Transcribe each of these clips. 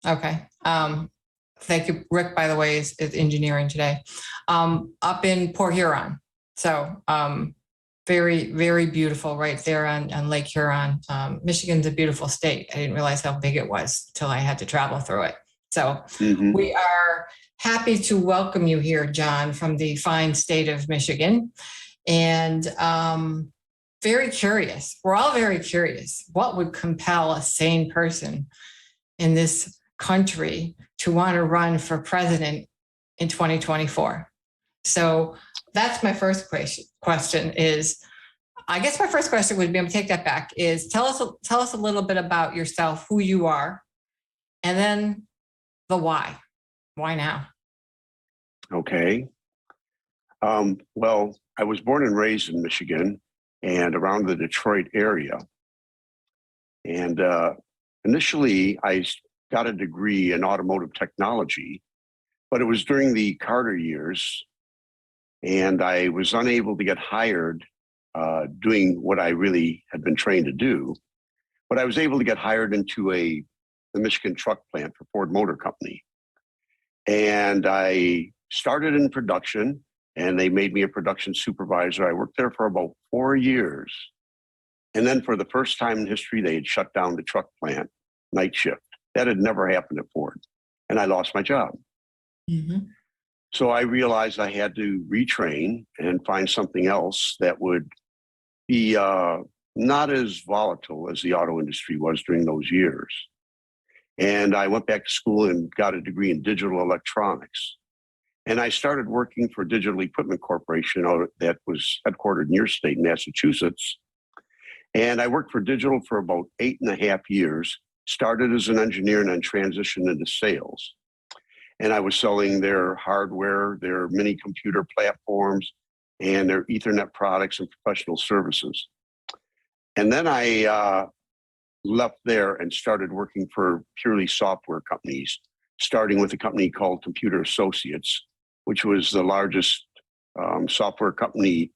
Okay. Thank you. Rick, by the way, is engineering today. Up in Port Huron. So very, very beautiful right there on Lake Huron. Michigan's a beautiful state. I didn't realize how big it was until I had to travel through it. So we are happy to welcome you here, Jon, from the fine state of Michigan. And very curious. We're all very curious. What would compel a sane person in this country to want to run for president in 2024? So that's my first question is, I guess my first question would be, I'm gonna take that back, is tell us a little bit about yourself, who you are, and then the why. Why now? Okay. Well, I was born and raised in Michigan and around the Detroit area. And initially, I got a degree in automotive technology, but it was during the Carter years, and I was unable to get hired doing what I really had been trained to do. But I was able to get hired into the Michigan truck plant for Ford Motor Company. And I started in production, and they made me a production supervisor. I worked there for about 4 years. And then for the first time in history, they had shut down the truck plant night shift. That had never happened at Ford. And I lost my job. So I realized I had to retrain and find something else that would be not as volatile as the auto industry was during those years. And I went back to school and got a degree in digital electronics. And I started working for Digital Equipment Corporation that was headquartered in your state, Massachusetts. And I worked for Digital for about 8.5 years, started as an engineer and then transitioned into sales. And I was selling their hardware, their mini computer platforms, and their Ethernet products and professional services. And then I left there and started working for purely software companies, starting with a company called Computer Associates, which was the largest software company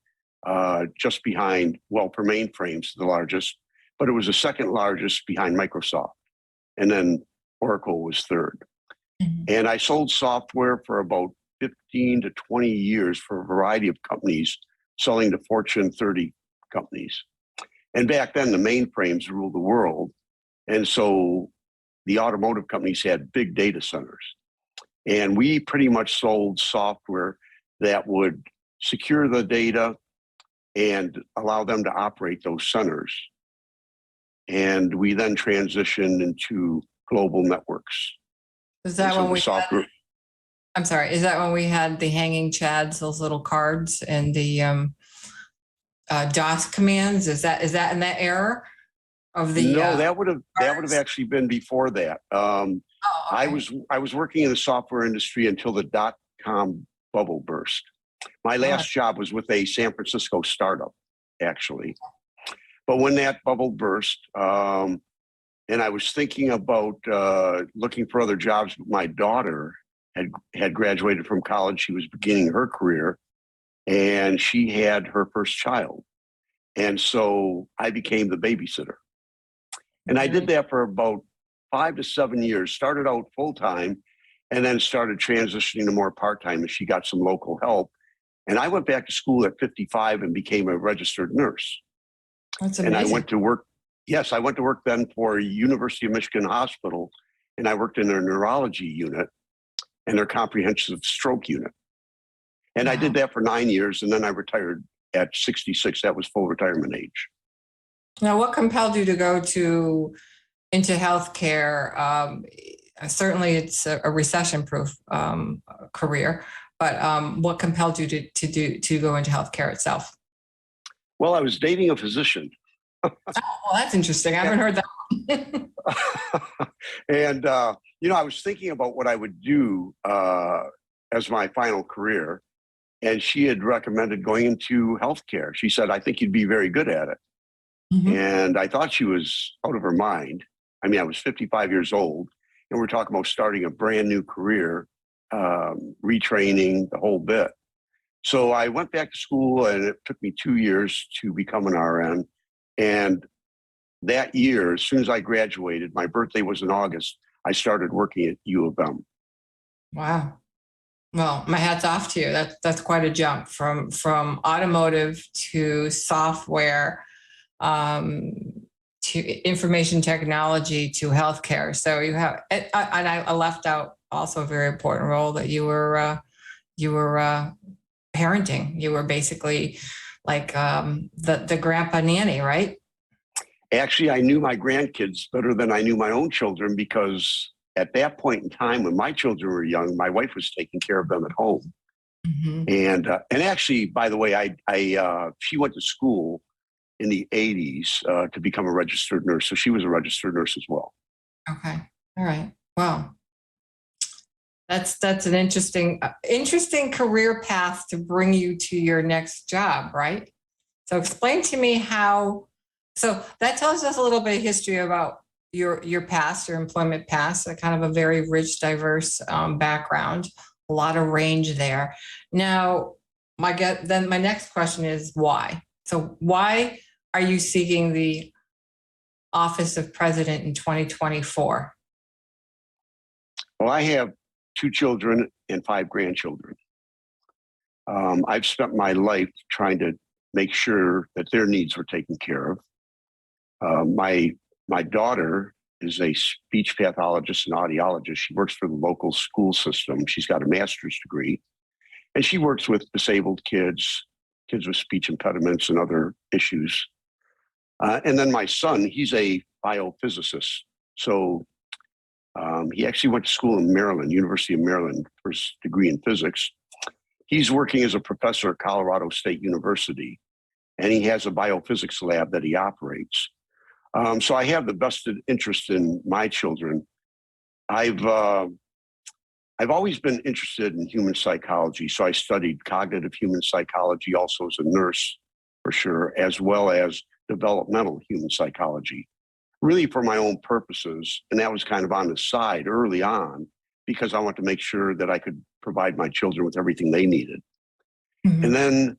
just behind, well, for mainframes, the largest, but it was the second largest behind Microsoft. And then Oracle was third. And I sold software for about 15 to 20 years for a variety of companies, selling to Fortune 30 companies. And back then, the mainframes ruled the world. And so the automotive companies had big data centers. And we pretty much sold software that would secure the data and allow them to operate those centers. And we then transitioned into global networks. Is that when we had, I'm sorry, is that when we had the hanging chads, those little cards, and the DOS commands? Is that in that era of the? No, that would have actually been before that. Okay. I was working in the software industry until the .com bubble burst. My last job was with a San Francisco startup, actually. But when that bubble burst, and I was thinking about looking for other jobs, but my daughter had graduated from college. She was beginning her career, and she had her first child. And so I became the babysitter. And I did that for about 5 to 7 years, started out full-time, and then started transitioning to more part-time as she got some local help. And I went back to school at 55 and became a registered nurse. That's amazing. And I went to work. Yes, I went to work then for University of Michigan Hospital, and I worked in their neurology unit and their comprehensive stroke unit. And I did that for 9 years, and then I retired at 66. That was full retirement age. Now, what compelled you to go into healthcare? Certainly, it's a recession-proof career, but what compelled you to go into healthcare itself? Well, I was dating a physician. Oh, well, that's interesting. I haven't heard that one. And, I was thinking about what I would do as my final career. And she had recommended going into healthcare. She said, I think you'd be very good at it. And I thought she was out of her mind. I mean, I was 55 years old, and we're talking about starting a brand new career, retraining, the whole bit. So I went back to school, and it took me 2 years to become an RN. And that year, as soon as I graduated, my birthday was in August, I started working at U of M. Wow. Well, my hat's off to you. That's quite a jump from automotive to software, to information technology to healthcare. So you have, and I left out also a very important role that you were parenting. You were basically like the grandpa nanny, right? Actually, I knew my grandkids better than I knew my own children, because at that point in time when my children were young, my wife was taking care of them at home. Mm-hmm. And actually, by the way, she went to school in the 80s to become a registered nurse. So she was a registered nurse as well. Okay. All right. Well, that's an interesting career path to bring you to your next job, right? So explain to me how. So that tells us a little bit of history about your past, your employment past, a kind of a very rich, diverse background, a lot of range there. Now, my next question is why? So why are you seeking the office of president in 2024? Well, I have 2 children and 5 grandchildren. I've spent my life trying to make sure that their needs were taken care of. My daughter is a speech pathologist and audiologist. She works for the local school system. She's got a master's degree, and she works with disabled kids, kids with speech impediments and other issues. And then my son, he's a biophysicist. So he actually went to school in Maryland, University of Maryland, for his degree in physics. He's working as a professor at Colorado State University, and he has a biophysics lab that he operates. So I have the vested interest in my children. I've always been interested in human psychology, so I studied cognitive human psychology also as a nurse, for sure, as well as developmental human psychology, really for my own purposes. And that was kind of on the side early on, because I wanted to make sure that I could provide my children with everything they needed. Mm-hmm. And then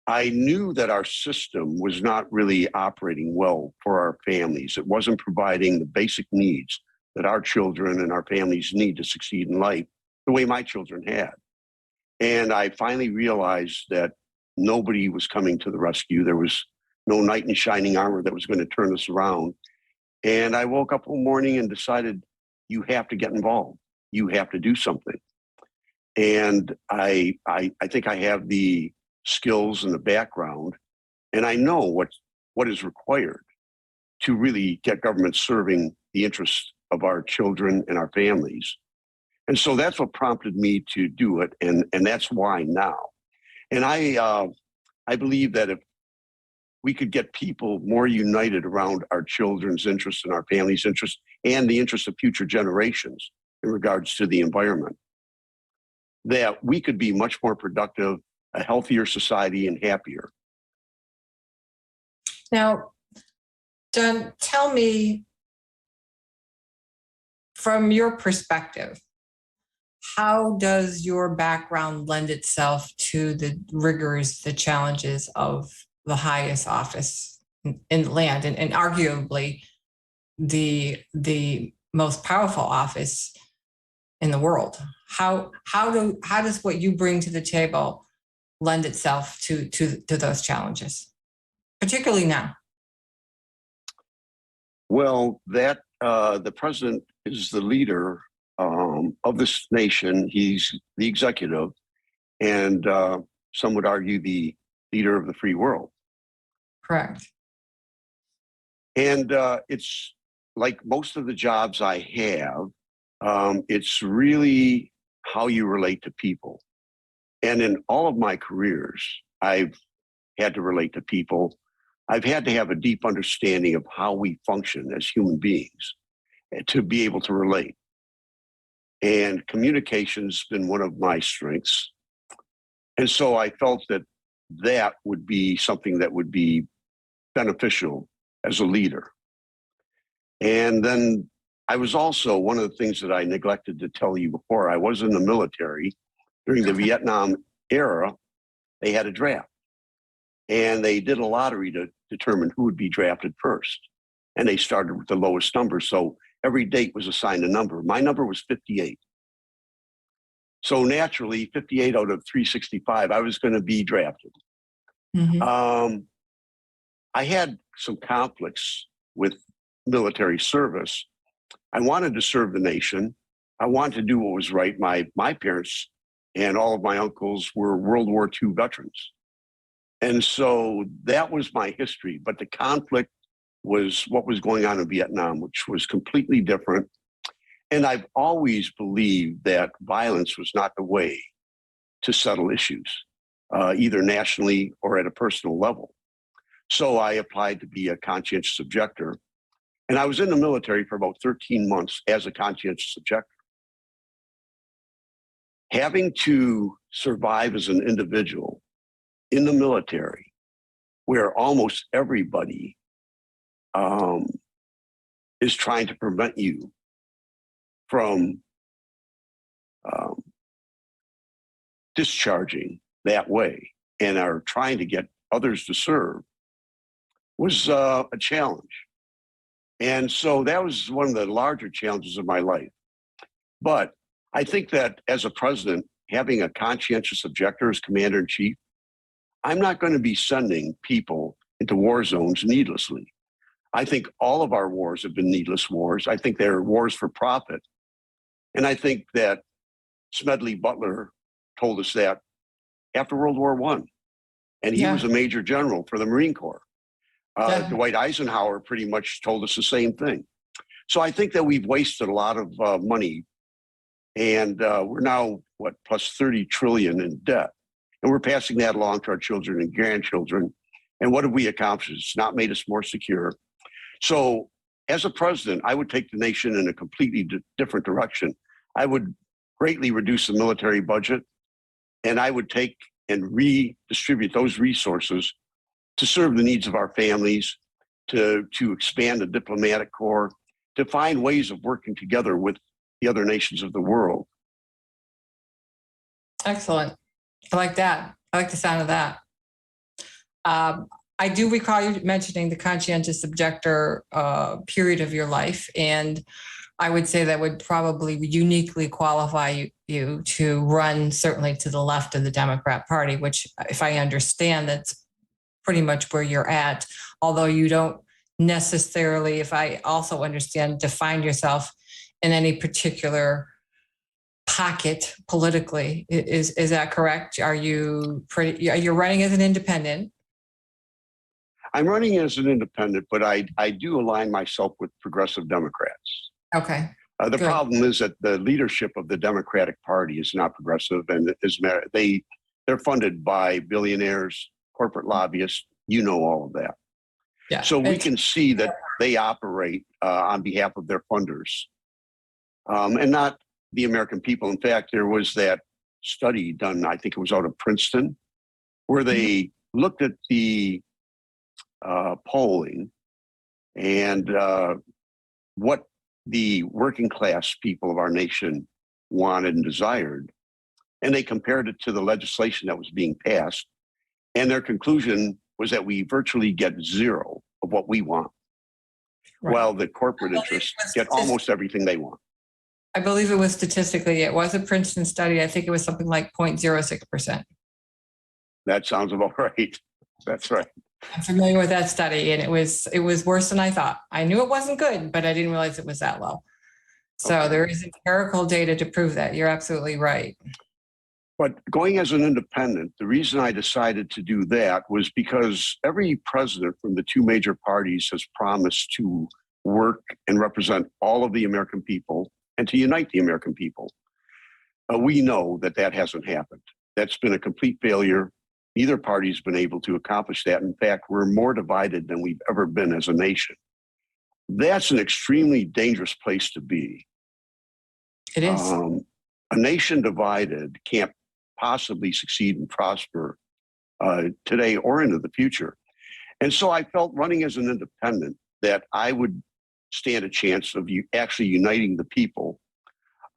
I knew that our system was not really operating well for our families. It wasn't providing the basic needs that our children and our families need to succeed in life the way my children had. And I finally realized that nobody was coming to the rescue. There was no knight in shining armor that was going to turn us around. And I woke up one morning and decided, you have to get involved. You have to do something. And I think I have the skills and the background, and I know what is required to really get government serving the interests of our children and our families. And so that's what prompted me to do it, and that's why now. And I believe that if we could get people more united around our children's interests and our families' interests and the interests of future generations in regards to the environment, that we could be much more productive, a healthier society, and happier. Now, Jon, tell me, from your perspective, how does your background lend itself to the rigors, the challenges of the highest office in land, and arguably the most powerful office in the world? How does what you bring to the table lend itself to those challenges, particularly now? Well, that the president is the leader of this nation. He's the executive, and some would argue the leader of the free world. Correct. And it's like most of the jobs I have, it's really how you relate to people. And in all of my careers, I've had to relate to people. I've had to have a deep understanding of how we function as human beings to be able to relate. And communication's been one of my strengths. And so I felt that that would be something that would be beneficial as a leader. And then I was also, one of the things that I neglected to tell you before, I was in the military during the Vietnam era. They had a draft, and they did a lottery to determine who would be drafted first. And they started with the lowest number. So every date was assigned a number. My number was 58. So naturally, 58 out of 365, I was going to be drafted. I had some conflicts with military service. I wanted to serve the nation. I wanted to do what was right. My parents and all of my uncles were World War II veterans. And so that was my history. But the conflict was what was going on in Vietnam, which was completely different. And I've always believed that violence was not the way to settle issues, either nationally or at a personal level. So I applied to be a conscientious objector. And I was in the military for about 13 months as a conscientious objector. Having to survive as an individual in the military, where almost everybody is trying to prevent you from discharging that way and are trying to get others to serve, was a challenge. And so that was one of the larger challenges of my life. But I think that as a president, having a conscientious objector as commander in chief, I'm not going to be sending people into war zones needlessly. I think all of our wars have been needless wars. I think they're wars for profit. And I think that Smedley Butler told us that after World War I. And he was a major general for the Marine Corps. Dwight Eisenhower pretty much told us the same thing. So I think that we've wasted a lot of money. And we're now, plus 30 trillion in debt. And we're passing that along to our children and grandchildren. And what have we accomplished? It's not made us more secure. So as a president, I would take the nation in a completely different direction. I would greatly reduce the military budget, and I would take and redistribute those resources to serve the needs of our families, to expand the diplomatic corps, to find ways of working together with the other nations of the world. Excellent. I like that. I like the sound of that. I do recall you mentioning the conscientious objector period of your life, and I would say that would probably uniquely qualify you to run certainly to the left of the Democrat Party, which, if I understand, that's pretty much where you're at, although you don't necessarily, if I also understand, define yourself in any particular pocket politically. Is that correct? Are you running as an independent? I'm running as an independent, but I do align myself with progressive Democrats. Okay. The problem is that the leadership of the Democratic Party is not progressive, and they're funded by billionaires, corporate lobbyists. You know all of that. Yeah. So we can see that they operate on behalf of their funders, and not the American people. In fact, there was that study done, I think it was out of Princeton, where they looked at the polling and what the working class people of our nation wanted and desired. And they compared it to the legislation that was being passed. And their conclusion was that we virtually get zero of what we want, while the corporate interests get almost everything they want. I believe it was statistically, it was a Princeton study. I think it was something like 0.06%. That sounds about right. That's right. I'm familiar with that study, and it was worse than I thought. I knew it wasn't good, but I didn't realize it was that low. So there is empirical data to prove that. You're absolutely right. But going as an independent, the reason I decided to do that was because every president from the two major parties has promised to work and represent all of the American people and to unite the American people. We know that that hasn't happened. That's been a complete failure. Neither party's been able to accomplish that. In fact, we're more divided than we've ever been as a nation. That's an extremely dangerous place to be. It is. A nation divided can't possibly succeed and prosper today or into the future. And so I felt, running as an independent, that I would stand a chance of actually uniting the people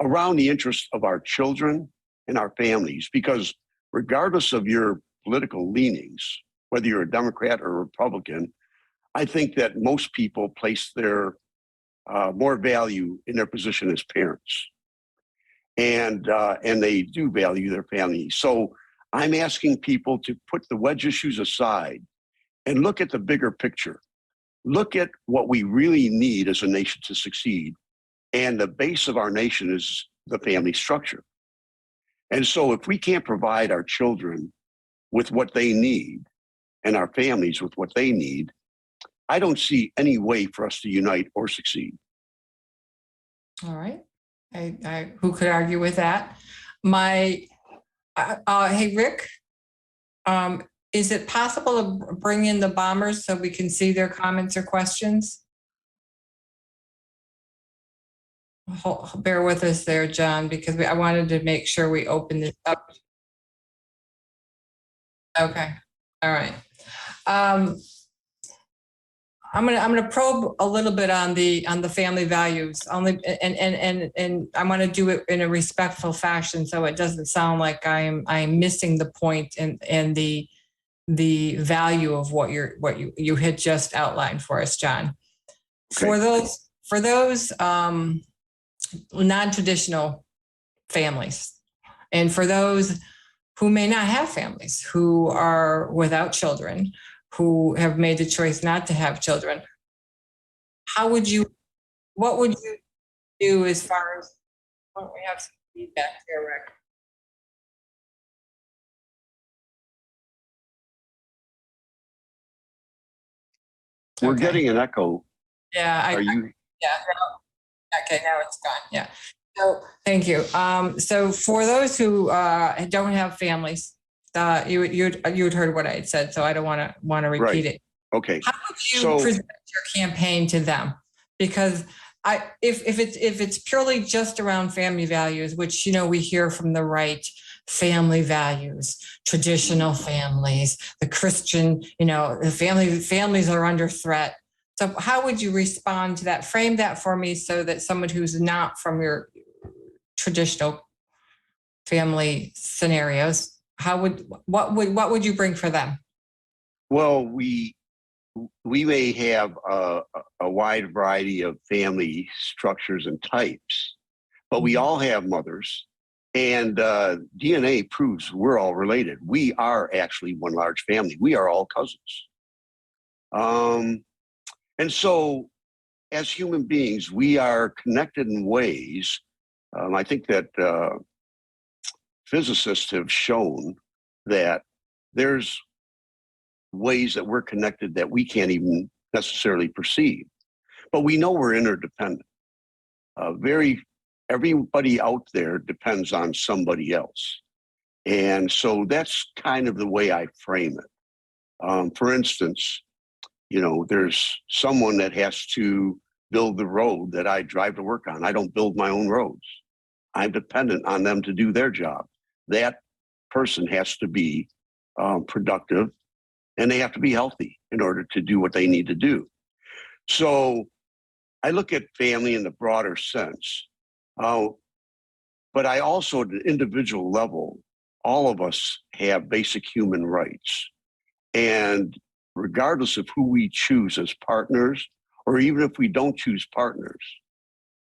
around the interests of our children and our families. Because regardless of your political leanings, whether you're a Democrat or a Republican, I think that most people place their more value in their position as parents, and they do value their family. So I'm asking people to put the wedge issues aside and look at the bigger picture. Look at what we really need as a nation to succeed. And the base of our nation is the family structure. And so if we can't provide our children with what they need and our families with what they need, I don't see any way for us to unite or succeed. All right. Who could argue with that? Hey, Rick, is it possible to bring in the bombers so we can see their comments or questions? Bear with us there, John, because I wanted to make sure we open this up. Okay. All right. I'm gonna probe a little bit on the family values only, and I want to do it in a respectful fashion so it doesn't sound like I'm missing the point and the value of what you had just outlined for us, John. Okay. For those non-traditional families, and for those who may not have families, who are without children, who have made the choice not to have children, what would you do as far as, well, we have some feedback here, Rick. We're getting an echo. Yeah. Are you? Yeah. Okay, now it's gone. Yeah. So thank you. So for those who don't have families, you'd heard what I had said, so I don't want to repeat it. Okay. How would you present your campaign to them? Because if it's purely just around family values, which we hear from the right, family values, traditional families, the Christian, the families are under threat. So how would you respond to that? Frame that for me so that someone who's not from your traditional family scenarios, what would you bring for them? Well, we may have a wide variety of family structures and types, but we all have mothers, and DNA proves we're all related. We are actually one large family. We are all cousins. And so as human beings, we are connected in ways. I think that physicists have shown that there's ways that we're connected that we can't even necessarily perceive, but we know we're interdependent. Everybody out there depends on somebody else. And so that's kind of the way I frame it. For instance, there's someone that has to build the road that I drive to work on. I don't build my own roads. I'm dependent on them to do their job. That person has to be productive, and they have to be healthy in order to do what they need to do. So I look at family in the broader sense, but I also, at an individual level, all of us have basic human rights. And regardless of who we choose as partners, or even if we don't choose partners,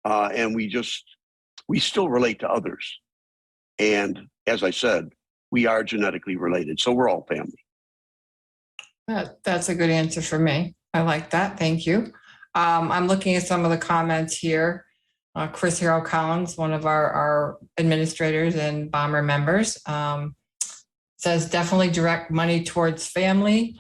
and we still relate to others. And as I said, we are genetically related, so we're all family. That's a good answer for me. I like that. Thank you. I'm looking at some of the comments here. Chris Harrell Collins, one of our administrators and bomber members, says definitely direct money towards family.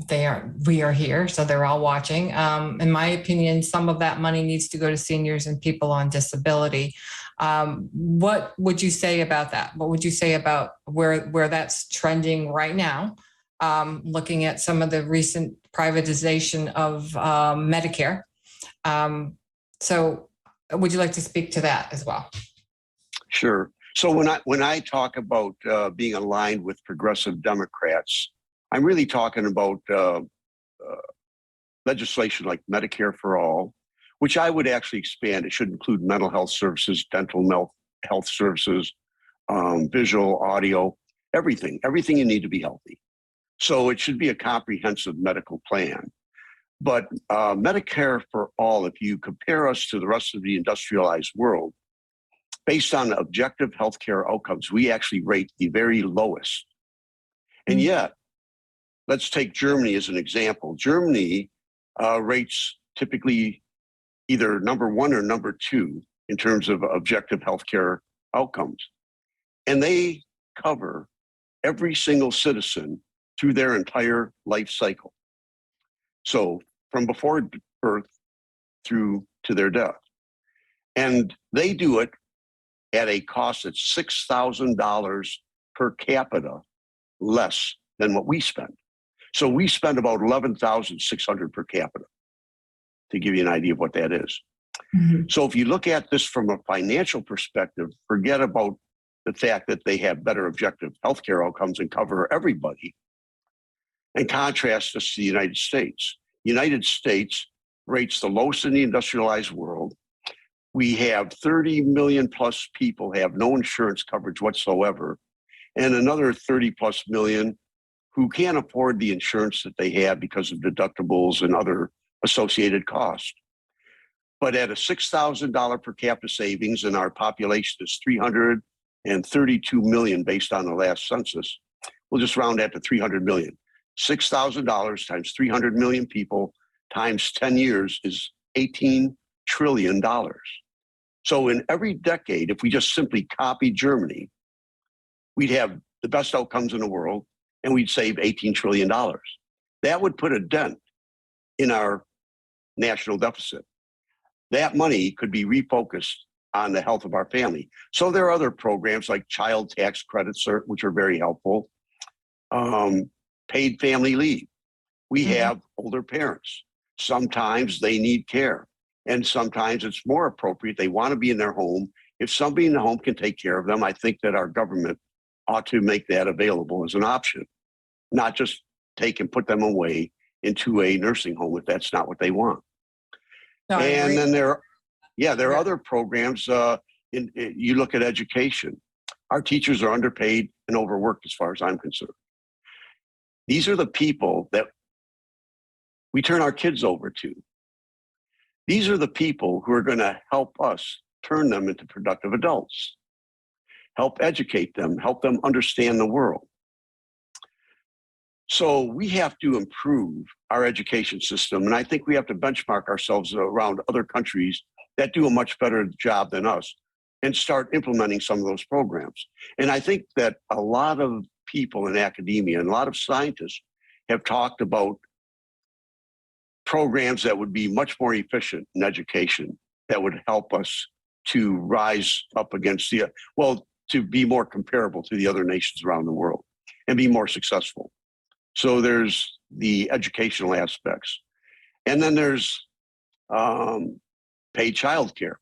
We are here, so they're all watching. In my opinion, some of that money needs to go to seniors and people on disability. What would you say about that? What would you say about where that's trending right now? Looking at some of the recent privatization of Medicare. So would you like to speak to that as well? Sure. So when I talk about being aligned with progressive Democrats, I'm really talking about legislation like Medicare for All, which I would actually expand. It should include mental health services, dental health services, visual, audio, everything you need to be healthy. So it should be a comprehensive medical plan. But Medicare for all, if you compare us to the rest of the industrialized world, based on objective healthcare outcomes, we actually rate the very lowest. And yet, let's take Germany as an example. Germany rates typically either number 1 or number 2 in terms of objective healthcare outcomes. And they cover every single citizen through their entire life cycle. So from before birth through to their death. And they do it at a cost that's $6,000 per capita less than what we spend. So we spend about $11,600 per capita, to give you an idea of what that is. So if you look at this from a financial perspective, forget about the fact that they have better objective healthcare outcomes and cover everybody, and contrast this to the United States. United States rates the lowest in the industrialized world. We have 30 million plus people have no insurance coverage whatsoever, and another 30 plus million who can't afford the insurance that they have because of deductibles and other associated costs. But at a $6,000 per capita savings, and our population is 332 million based on the last census, we'll just round that to 300 million. $6,000 times 300 million people times 10 years is $18 trillion. So in every decade, if we just simply copy Germany, we'd have the best outcomes in the world and we'd save $18 trillion. That would put a dent in our national deficit. That money could be refocused on the health of our family. So there are other programs like child tax credits, which are very helpful. Paid family leave. We have older parents. Sometimes they need care, and sometimes it's more appropriate. They want to be in their home. If somebody in the home can take care of them, I think that our government ought to make that available as an option, not just take and put them away into a nursing home if that's not what they want. No, and then there are other programs. You look at education. Our teachers are underpaid and overworked as far as I'm concerned. These are the people that we turn our kids over to. These are the people who are going to help us turn them into productive adults, help educate them, help them understand the world. So we have to improve our education system. And I think we have to benchmark ourselves around other countries that do a much better job than us and start implementing some of those programs. And I think that a lot of people in academia and a lot of scientists have talked about programs that would be much more efficient in education that would help us to rise up against to be more comparable to the other nations around the world and be more successful. So there's the educational aspects. And then there's paid childcare.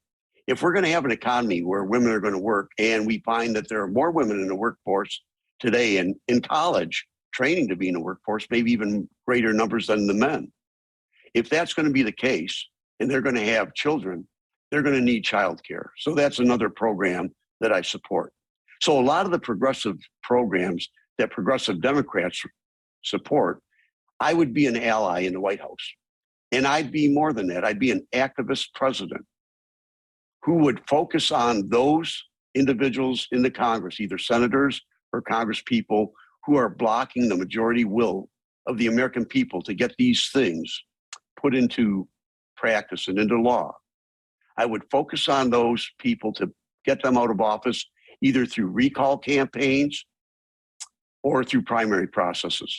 If we're going to have an economy where women are going to work, and we find that there are more women in the workforce today and in college training to be in the workforce, maybe even greater numbers than the men. If that's going to be the case, and they're going to have children, they're going to need childcare. So that's another program that I support. So a lot of the progressive programs that progressive Democrats support, I would be an ally in the White House. And I'd be more than that. I'd be an activist president who would focus on those individuals in the Congress, either senators or Congress people, who are blocking the majority will of the American people to get these things put into practice and into law. I would focus on those people to get them out of office, either through recall campaigns or through primary processes.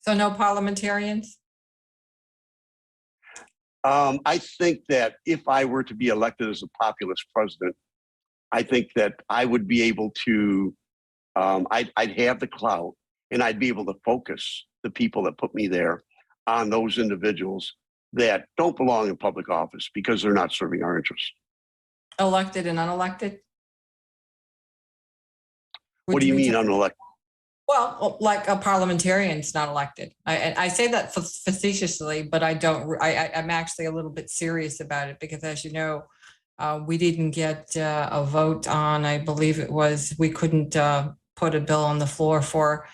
So no parliamentarians? I think that if I were to be elected as a populist president, I think that I would be able to, I'd have the clout, and I'd be able to focus the people that put me there on those individuals that don't belong in public office because they're not serving our interests. Elected and unelected? What do you mean unelected? Well, like a parliamentarian's not elected. I say that facetiously, but I'm actually a little bit serious about it because, as you know, we didn't get a vote on, I believe it was, we couldn't put a bill on the floor for,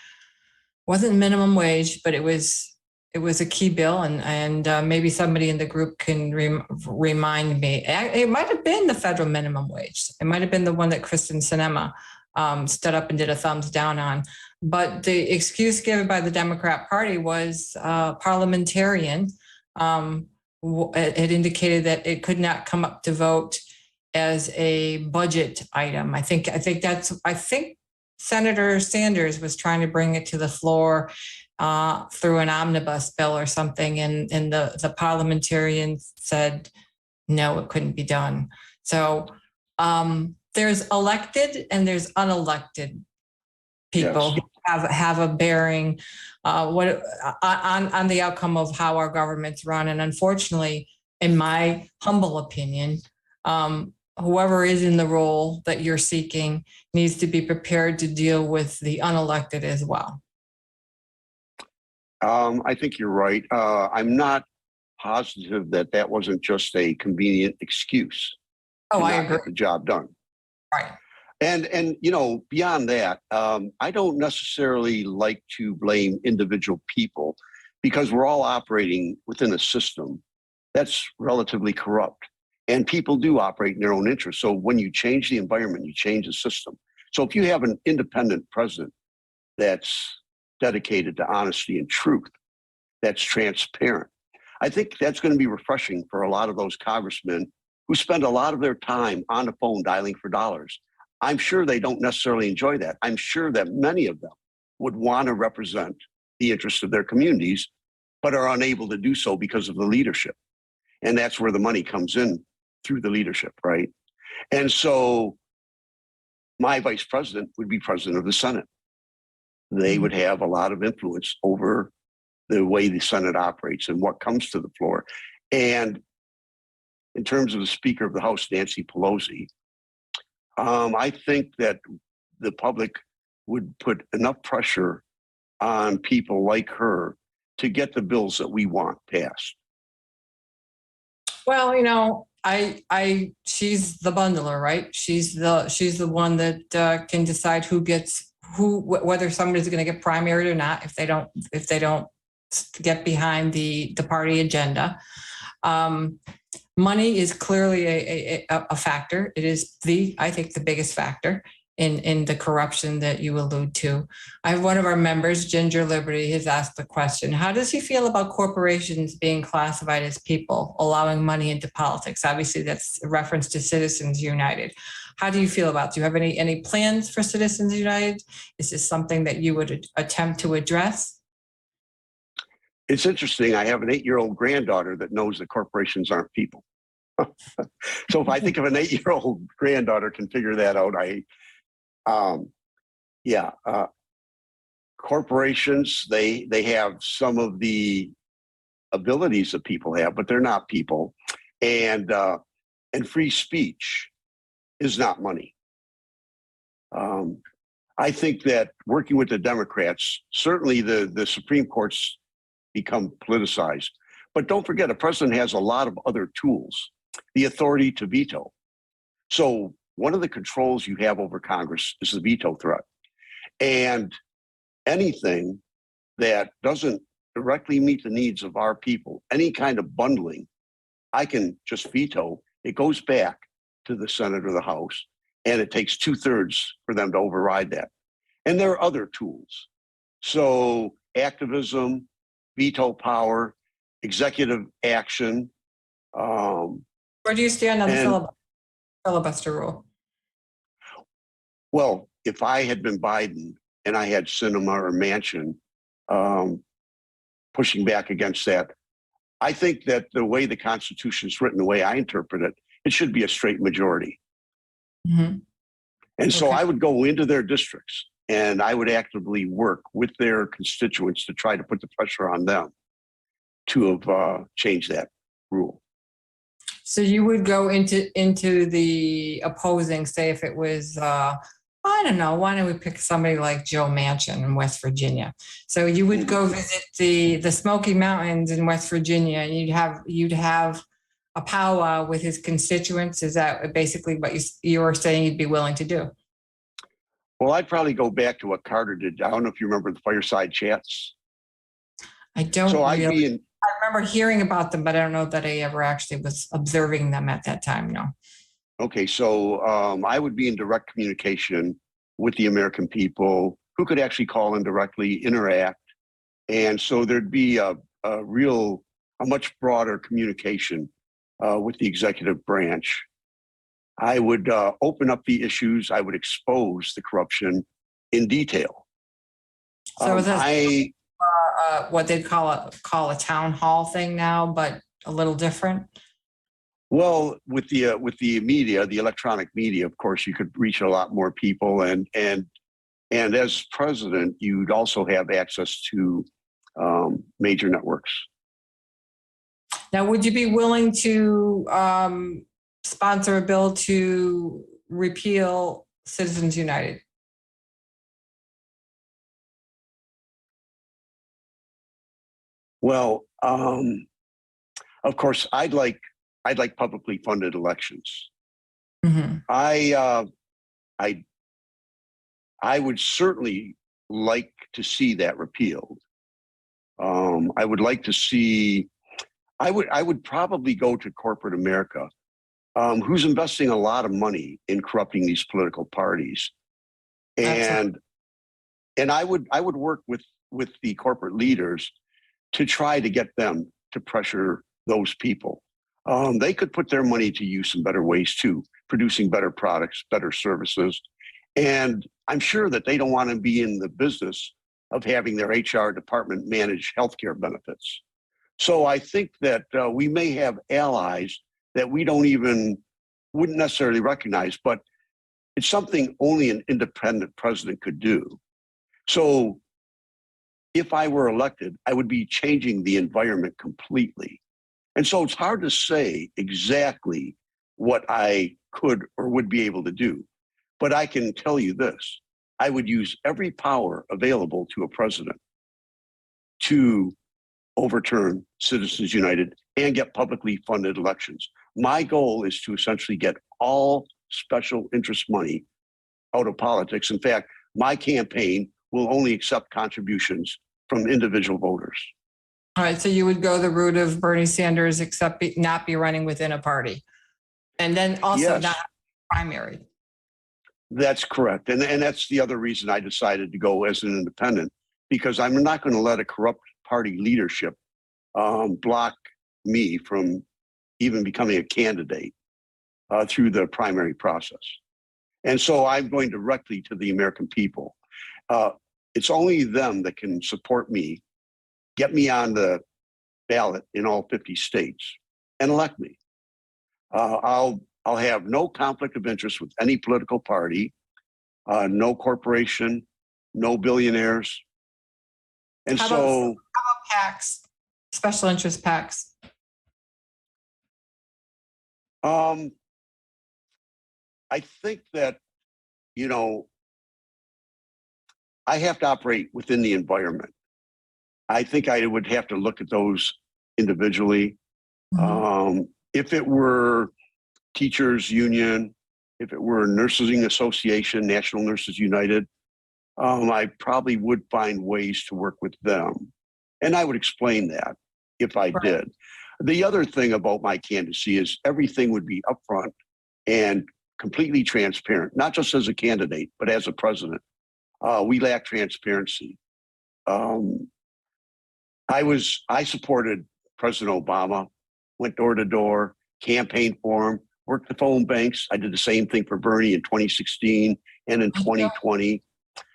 wasn't minimum wage, but it was It was a key bill, and maybe somebody in the group can remind me. It might have been the federal minimum wage. It might have been the one that Kristen Sinema stood up and did a thumbs down on. But the excuse given by the Democrat Party was parliamentarian. It indicated that it could not come up to vote as a budget item. I think Senator Sanders was trying to bring it to the floor through an omnibus bill or something, and the parliamentarian said no, it couldn't be done. So there's elected and there's unelected people who have a bearing on the outcome of how our government's run. And unfortunately, in my humble opinion, whoever is in the role that you're seeking needs to be prepared to deal with the unelected as well. I think you're right. I'm not positive that that wasn't just a convenient excuse. Oh, I not agree. Get the job done. Right. And you know, beyond that, I don't necessarily like to blame individual people because we're all operating within a system that's relatively corrupt. And people do operate in their own interest. So when you change the environment, you change the system. So if you have an independent president that's dedicated to honesty and truth, that's transparent, I think that's going to be refreshing for a lot of those congressmen who spend a lot of their time on the phone dialing for dollars. I'm sure they don't necessarily enjoy that. I'm sure that many of them would want to represent the interests of their communities, but are unable to do so because of the leadership. And that's where the money comes in, through the leadership, right? And so my vice president would be president of the Senate. They would have a lot of influence over the way the Senate operates and what comes to the floor. And in terms of the Speaker of the House, Nancy Pelosi, I think that the public would put enough pressure on people like her to get the bills that we want passed. Well, you know, she's the bundler, right? She's the one that can decide whether somebody's going to get primaried or not if they don't get behind the party agenda. Money is clearly a factor. It is I think the biggest factor in the corruption that you allude to. I have one of our members, Ginger Liberty, has asked the question: how does he feel about corporations being classified as people, allowing money into politics? Obviously, that's a reference to Citizens United. How do you feel about it? Do you have any plans for Citizens United? Is this something that you would attempt to address? It's interesting. I have an 8-year-old granddaughter that knows that corporations aren't people. So if I think of an 8-year-old granddaughter can figure that out, corporations, they have some of the abilities that people have, but they're not people. And free speech is not money. I think that working with the Democrats, certainly the Supreme Court's become politicized. But don't forget, a president has a lot of other tools, the authority to veto. So one of the controls you have over Congress is the veto threat. And anything that doesn't directly meet the needs of our people, any kind of bundling, I can just veto. It goes back to the Senate or the House, and it takes 2/3 for them to override that. And there are other tools. So activism, veto power, executive action. Where do you stand on the filibuster rule? Well, if I had been Biden and I had Sinema or Manchin pushing back against that, I think that the way the Constitution is written, the way I interpret it, it should be a straight majority. Mm-hmm. And so I would go into their districts and I would actively work with their constituents to try to put the pressure on them to have changed that rule. So you would go into the opposing, say if it was, I don't know, why don't we pick somebody like Joe Manchin in West Virginia? So you would go visit the Smoky Mountains in West Virginia, and you'd have a powwow with his constituents. Is that basically what you were saying you'd be willing to do? Well, I'd probably go back to what Carter did. I don't know if you remember the fireside chats. I don't So I'd really, be in, I remember hearing about them, but I don't know that I ever actually was observing them at that time, no. okay, so I would be in direct communication with the American people who could actually call in directly, interact. And so there'd be a much broader communication with the executive branch. I would open up the issues. I would expose the corruption in detail. So is this I what they'd call a town hall thing now, but a little different? Well, with the media, the electronic media, of course, you could reach a lot more people, and as president, you'd also have access to major networks. Now, would you be willing to sponsor a bill to repeal Citizens United? Well, of course, I'd like publicly funded elections. Mm-hmm. I would certainly like to see that repealed. I would like to see. I would probably go to corporate America, who's investing a lot of money in corrupting these political parties, Absolutely. and I would work with the corporate leaders to try to get them to pressure those people. They could put their money to use in better ways too, producing better products, better services. And I'm sure that they don't want to be in the business of having their HR department manage healthcare benefits. So I think that we may have allies that we wouldn't necessarily recognize, but it's something only an independent president could do. So if I were elected, I would be changing the environment completely. And so it's hard to say exactly what I could or would be able to do. But I can tell you this, I would use every power available to a president to overturn Citizens United and get publicly funded elections. My goal is to essentially get all special interest money out of politics. In fact, my campaign will only accept contributions from individual voters. All right, so you would go the route of Bernie Sanders, except not be running within a party, and then also Yes, not primary. that's correct. And that's the other reason I decided to go as an independent, because I'm not going to let a corrupt party leadership block me from even becoming a candidate through the primary process. And so I'm going directly to the American people. It's only them that can support me, get me on the ballot in all 50 states, and elect me. I'll have no conflict of interest with any political party, no corporation, no billionaires. And How about PACs, special interest PACs? I think that, I have to operate within the environment. I think I would have to look at those individually. Mm-hmm. If it were teachers union, if it were nursing association, National Nurses United, I probably would find ways to work with them. And I would explain that if I did. The other thing about my candidacy is everything would be upfront and completely transparent, not just as a candidate, but as a president. We lack transparency. I supported President Obama, went door to door, campaigned for him, worked the phone banks. I did the same thing for Bernie in 2016 and in 2020.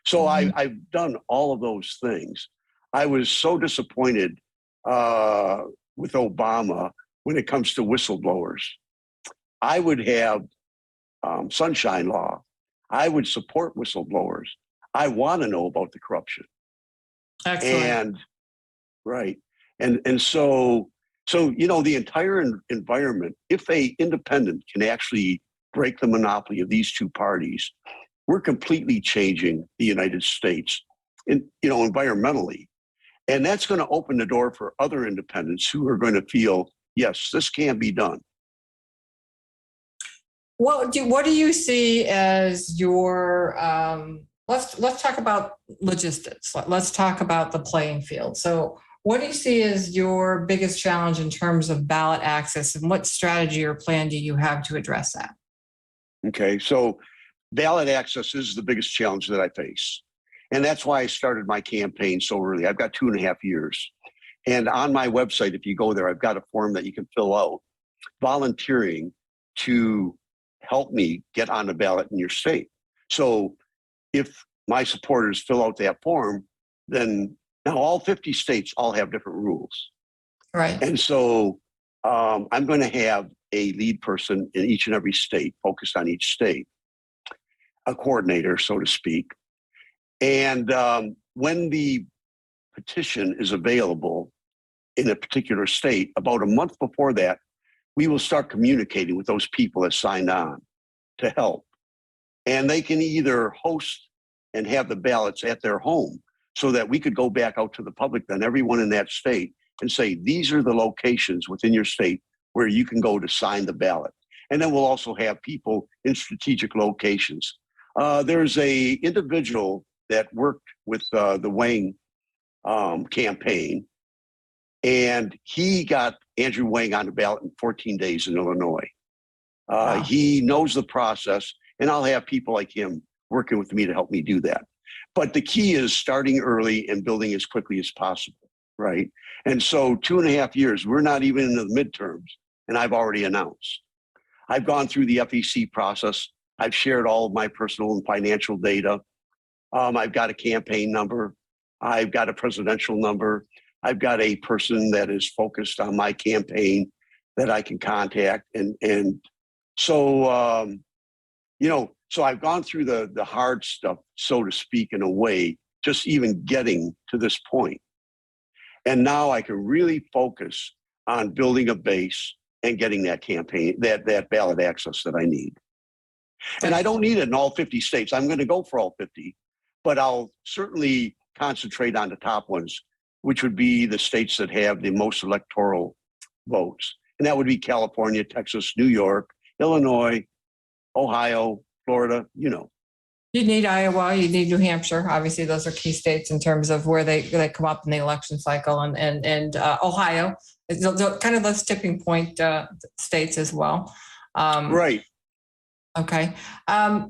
So I've done all of those things. I was so disappointed with Obama when it comes to whistleblowers. I would have sunshine law. I would support whistleblowers. I want to know about the corruption. Excellent. And right. And so the entire environment, if a independent can actually break the monopoly of these two parties, we're completely changing the United States environmentally. And that's going to open the door for other independents who are going to feel, yes, this can be done. What do you see as your let's talk about logistics. Let's talk about the playing field. So What do you see as your biggest challenge in terms of ballot access, and what strategy or plan do you have to address that? Okay, so ballot access is the biggest challenge that I face. And that's why I started my campaign so early. I've got 2.5 years. And on my website, if you go there, I've got a form that you can fill out volunteering to help me get on the ballot in your state. So if my supporters fill out that form, then now all 50 states all have different rules. Right. And so I'm going to have a lead person in each and every state, focused on each state, a coordinator, so to speak. And when the petition is available in a particular state, about a month before that, we will start communicating with those people that signed on to help. And they can either host and have the ballots at their home so that we could go back out to the public, then everyone in that state, and say, these are the locations within your state where you can go to sign the ballot. And then we'll also have people in strategic locations. There's a individual that worked with the Wang campaign, and he got Andrew Wang on the ballot in 14 days in Illinois. Wow. He knows the process, and I'll have people like him working with me to help me do that. But the key is starting early and building as quickly as possible, right? And so 2.5 years, we're not even in the midterms, and I've already announced. I've gone through the FEC process. I've shared all of my personal and financial data. I've got a campaign number. I've got a presidential number. I've got a person that is focused on my campaign that I can contact. And so, so I've gone through the hard stuff, so to speak, in a way, just even getting to this point. And now I can really focus on building a base and getting that campaign, that ballot access that I need. And I don't need it in all 50 states. I'm going to go for all 50, but I'll certainly concentrate on the top ones, which would be the states that have the most electoral votes. And that would be California, Texas, New York, Illinois, Ohio, Florida, You need Iowa, you need New Hampshire. Obviously, those are key states in terms of where they come up in the election cycle, and Ohio. It's kind of those tipping point states as well. Right. Okay. I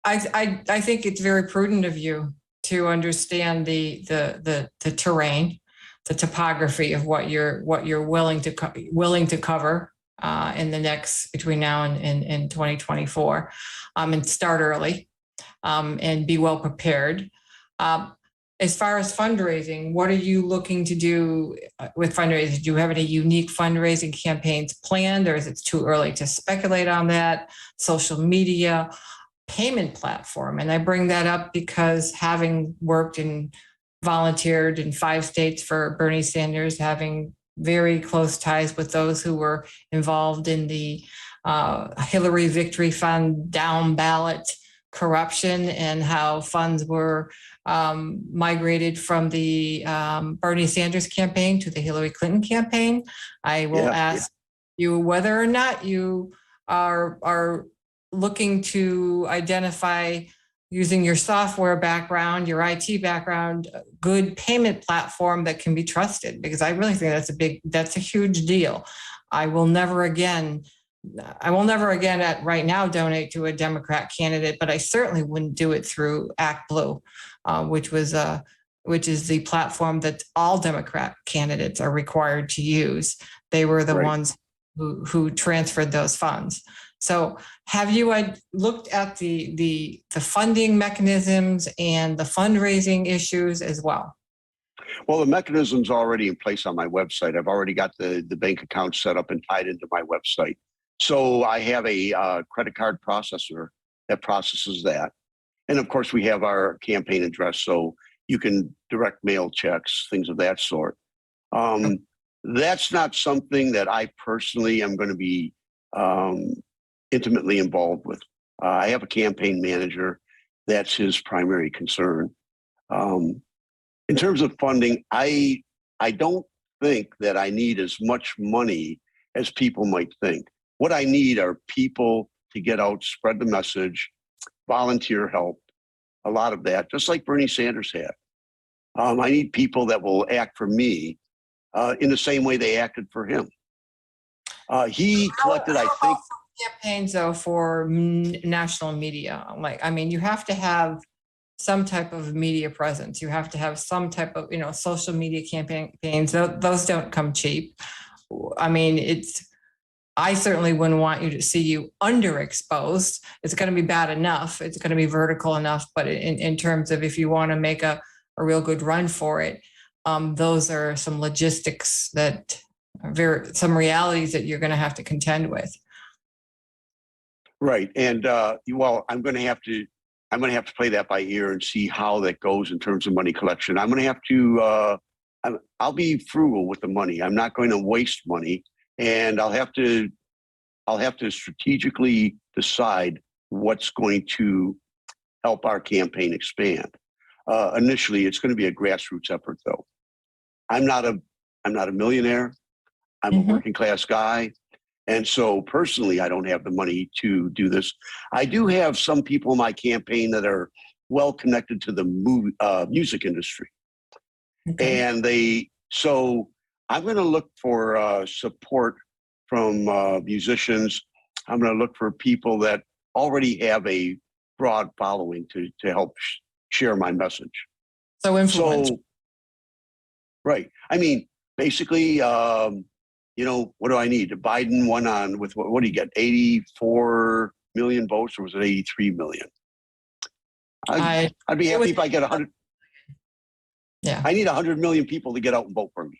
think it's very prudent of you to understand the terrain, the topography of what you're willing to cover in the next between now and 2024, and start early, and be well prepared. As far as fundraising, what are you looking to do with fundraising? Do you have any unique fundraising campaigns planned, or is it too early to speculate on that? Social media, payment platform. And I bring that up because having worked and volunteered in 5 states for Bernie Sanders, having very close ties with those who were involved in the Hillary Victory Fund down ballot corruption, and how funds were migrated from the Bernie Sanders campaign to the Hillary Clinton campaign. I will ask you whether or not you are looking to identify, using your software background, your IT background, a good payment platform that can be trusted, because I really think that's a huge deal. I will never again right now donate to a Democrat candidate, but I certainly wouldn't do it through ActBlue, which is the platform that all Democrat candidates are required to use. They were the ones who transferred those funds. So have you looked at the funding mechanisms and the fundraising issues as well? Well, the mechanism's already in place on my website. I've already got the bank account set up and tied into my website. So I have a credit card processor that processes that. And of course, we have our campaign address, so you can direct mail checks, things of that sort. That's not something that I personally am going to be intimately involved with. I have a campaign manager. That's his primary concern. In terms of funding, I don't think that I need as much money as people might think. What I need are people to get out, spread the message, volunteer help, a lot of that, just like Bernie Sanders had. I need people that will act for me in the same way they acted for him. He collected, I think, campaigns though for national media. Like, I mean, you have to have some type of media presence. You have to have some type of, social media campaigns. Those don't come cheap. I mean, I certainly wouldn't want you to see you underexposed. It's going to be bad enough. It's going to be vertical enough. But in terms of if you want to make a real good run for it, those are some logistics that are some realities that you're going to have to contend with. right. And well, I'm going to have to play that by ear and see how that goes in terms of money collection. I'm going to have to. I'll be frugal with the money. I'm not going to waste money, and I'll have to strategically decide what's going to help our campaign expand. Initially, it's going to be a grassroots effort, though. I'm not a millionaire. I'm a working class guy. And so personally, I don't have the money to do this. I do have some people in my campaign that are well connected to the music industry. Okay. And so I'm going to look for support from musicians. I'm going to look for people that already have a broad following to help share my message. So influence. So, right. I mean, basically, what do I need? Biden won on with what do you get? 84 million votes, or was it 83 million? I'd be happy if I get 100. Yeah. I need 100 million people to get out and vote for me.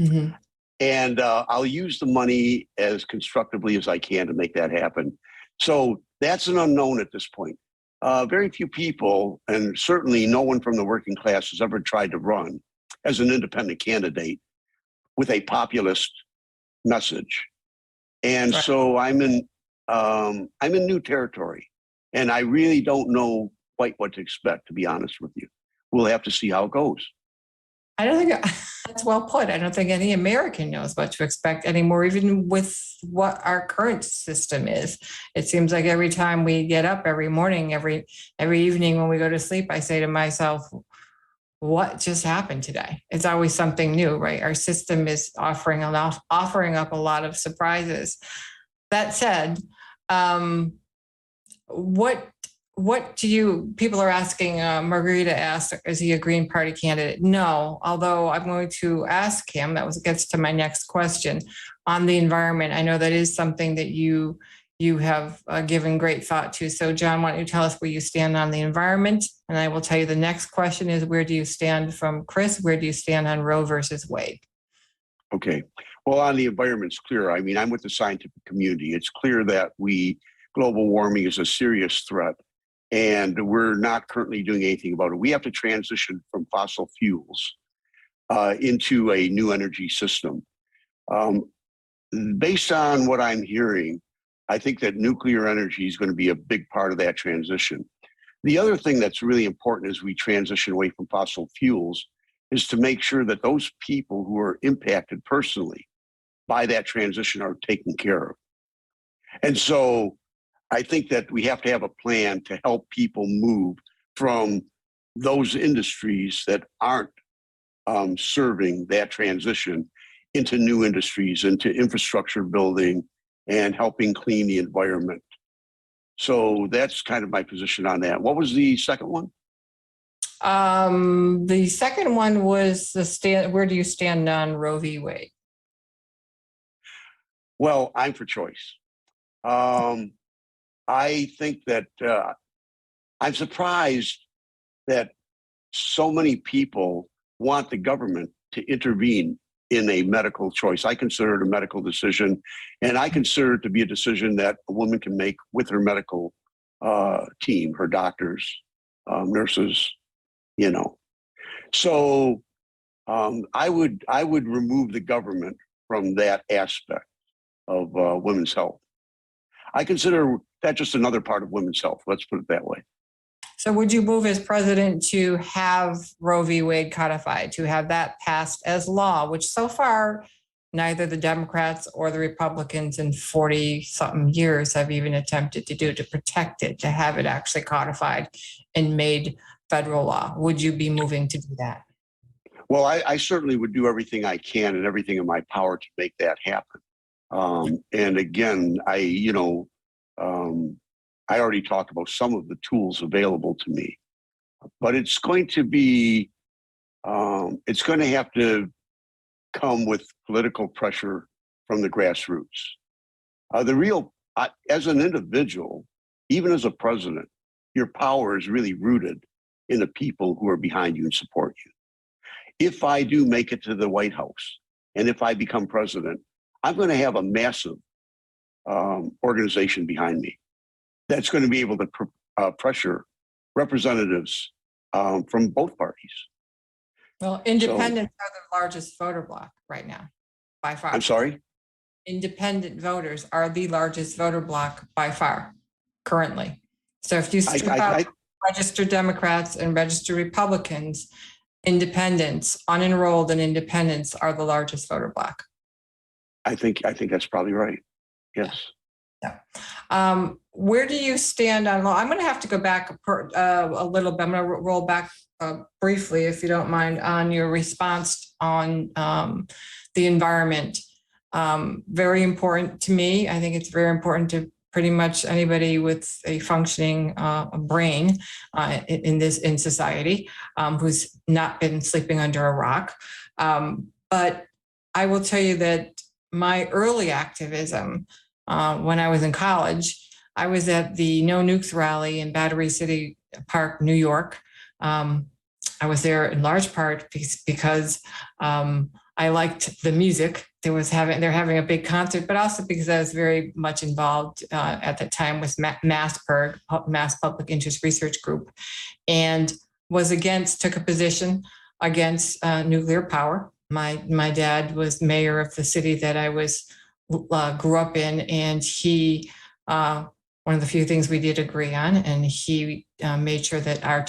Mm-hmm. And I'll use the money as constructively as I can to make that happen. So that's an unknown at this point. Very few people, and certainly no one from the working class, has ever tried to run as an independent candidate with a populist message. And right. So I'm in new territory, and I really don't know quite what to expect, to be honest with you. We'll have to see how it goes. I don't think that's well put. I don't think any American knows what to expect anymore, even with what our current system is. It seems like every time we get up every morning, every evening when we go to sleep, I say to myself, what just happened today? It's always something new, right? Our system is offering up a lot of surprises. That said, what do people are asking, Margarita asked, is he a Green Party candidate? No, although I'm going to ask him, gets to my next question on the environment. I know that is something that you have given great thought to. So John, why don't you tell us where you stand on the environment? And I will tell you the next question is, where do you stand from Chris? Where do you stand on Roe versus Wade? Okay, well, on the environment, it's clear. I mean, I'm with the scientific community. It's clear that global warming is a serious threat, and we're not currently doing anything about it. We have to transition from fossil fuels into a new energy system. Based on what I'm hearing, I think that nuclear energy is going to be a big part of that transition. The other thing that's really important as we transition away from fossil fuels is to make sure that those people who are impacted personally by that transition are taken care of. And so I think that we have to have a plan to help people move from those industries that aren't serving that transition into new industries, into infrastructure building, and helping clean the environment. So that's kind of my position on that. What was the second one? The second one was where do you stand on Roe v. Wade? Well, I'm for choice. I think that I'm surprised that so many people want the government to intervene in a medical choice. I consider it a medical decision, and I consider it to be a decision that a woman can make with her medical team, her doctors, nurses, So I would remove the government from that aspect of women's health. I consider that just another part of women's health. Let's put it that way. So would you move as president to have Roe v. Wade codified, to have that passed as law, which so far neither the Democrats or the Republicans in 40-something years have even attempted to do, to protect it, to have it actually codified and made federal law? Would you be moving to do that? Well, I certainly would do everything I can and everything in my power to make that happen. And again, I already talked about some of the tools available to me, but it's going to be, it's going to have to come with political pressure from the grassroots. As an individual, even as a president, your power is really rooted in the people who are behind you and support you. If I do make it to the White House, and if I become president, I'm going to have a massive organization behind me that's going to be able to pressure representatives from both parties. Well, independents are the largest voter bloc right now, by far. I'm sorry? Independent voters are the largest voter bloc by far, currently. So if you strip out registered Democrats and registered Republicans, independents, unenrolled and independents are the largest voter bloc. I think that's probably right. Yes. Yeah. Where do you stand on, well, I'm going to have to go back a little bit. I'm going to roll back briefly, if you don't mind, on your response on the environment. Very important to me. I think it's very important to pretty much anybody with a functioning brain in society who's not been sleeping under a rock. But I will tell you that my early activism when I was in college, I was at the No Nukes rally in Battery City Park, New York. I was there in large part because I liked the music. They're having a big concert, but also because I was very much involved at that time with MassPIRG, Mass Public Interest Research Group, and took a position against nuclear power. My dad was mayor of the city that I grew up in, and he one of the few things we did agree on, and he made sure that our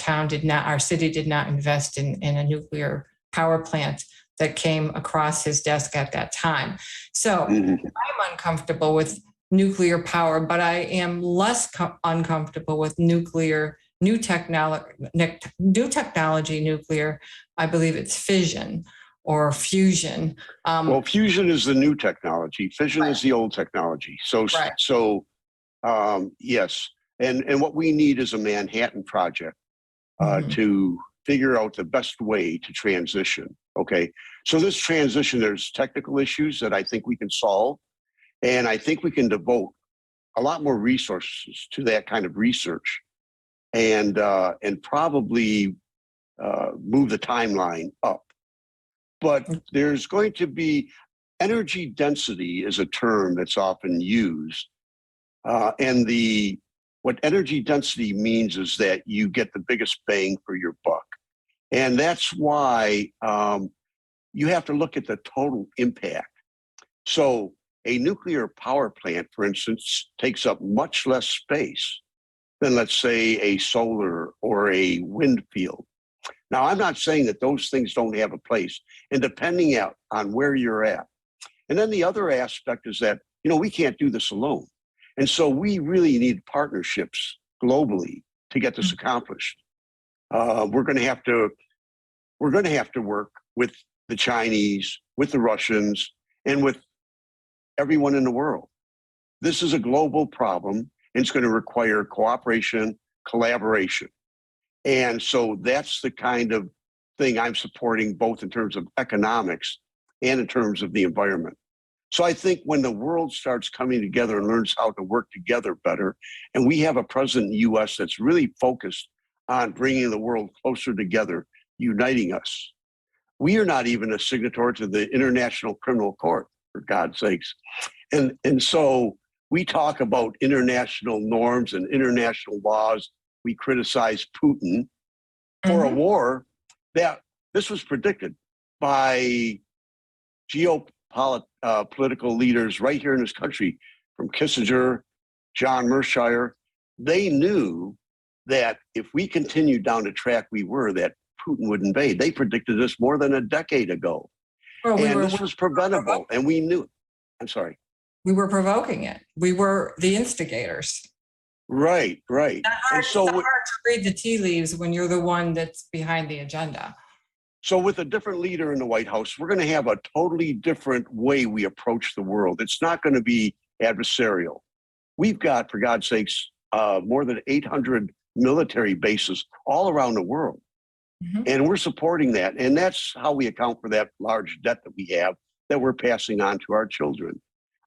city did not invest in a nuclear power plant that came across his desk at that time. So I'm uncomfortable with nuclear power, but I am less uncomfortable with new technology, nuclear. I believe it's fission or fusion. Well, fusion is the new technology. Fission is the old technology. Yes. And what we need is a Manhattan Project to figure out the best way to transition. Okay. So this transition, there's technical issues that I think we can solve. And I think we can devote a lot more resources to that kind of research and probably move the timeline up. But there's going to be energy density is a term that's often used. And what energy density means is that you get the biggest bang for your buck. And that's why you have to look at the total impact. So a nuclear power plant, for instance, takes up much less space than, let's say, a solar or a wind field. Now, I'm not saying that those things don't have a place, and depending on where you're at. And then the other aspect is that, we can't do this alone. And so we really need partnerships globally to get this accomplished. We're going to have to work with the Chinese, with the Russians, and with everyone in the world. This is a global problem, and it's going to require cooperation, collaboration. And so that's the kind of thing I'm supporting, both in terms of economics and in terms of the environment. So I think when the world starts coming together and learns how to work together better, and we have a president in the US that's really focused on bringing the world closer together, uniting us. We are not even a signatory to the International Criminal Court, for God's sakes. And so we talk about international norms and international laws. We criticize Putin for a war that this was predicted by political leaders right here in this country, from Kissinger, John Mershire. They knew that if we continued down the track we were, that Putin would invade. They predicted this more than a decade ago. This was preventable, and we knew it. I'm sorry. We were provoking it. We were the instigators. Right. It's hard to read the tea leaves when you're the one that's behind the agenda. So with a different leader in the White House, we're going to have a totally different way we approach the world. It's not going to be adversarial. We've got, for God's sakes, more than 800 military bases all around the world. Mhm. And we're supporting that. And that's how we account for that large debt that we have that we're passing on to our children.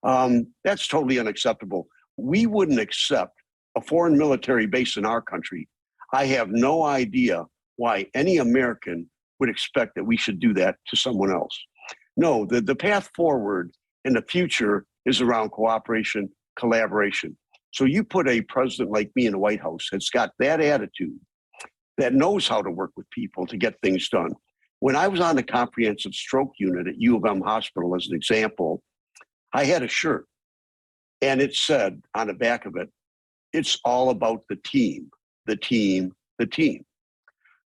That's totally unacceptable. We wouldn't accept a foreign military base in our country. I have no idea why any American would expect that we should do that to someone else. No, the path forward in the future is around cooperation, collaboration. So you put a president like me in the White House that's got that attitude, that knows how to work with people to get things done. When I was on the comprehensive stroke unit at U of M Hospital, as an example, I had a shirt and it said on the back of it, it's all about the team, the team, the team.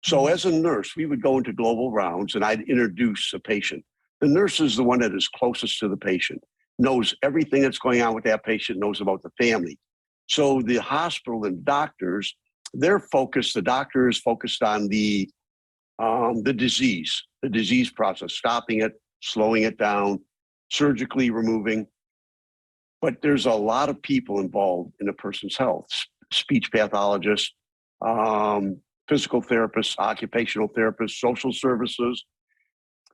So as a nurse, we would go into global rounds and I'd introduce a patient. The nurse is the one that is closest to the patient, knows everything that's going on with that patient, knows about the family. So the hospital and doctors, they're focused, the doctor is focused on the disease process, stopping it, slowing it down, surgically removing. But there's a lot of people involved in a person's health, speech pathologists, physical therapists, occupational therapists, social services.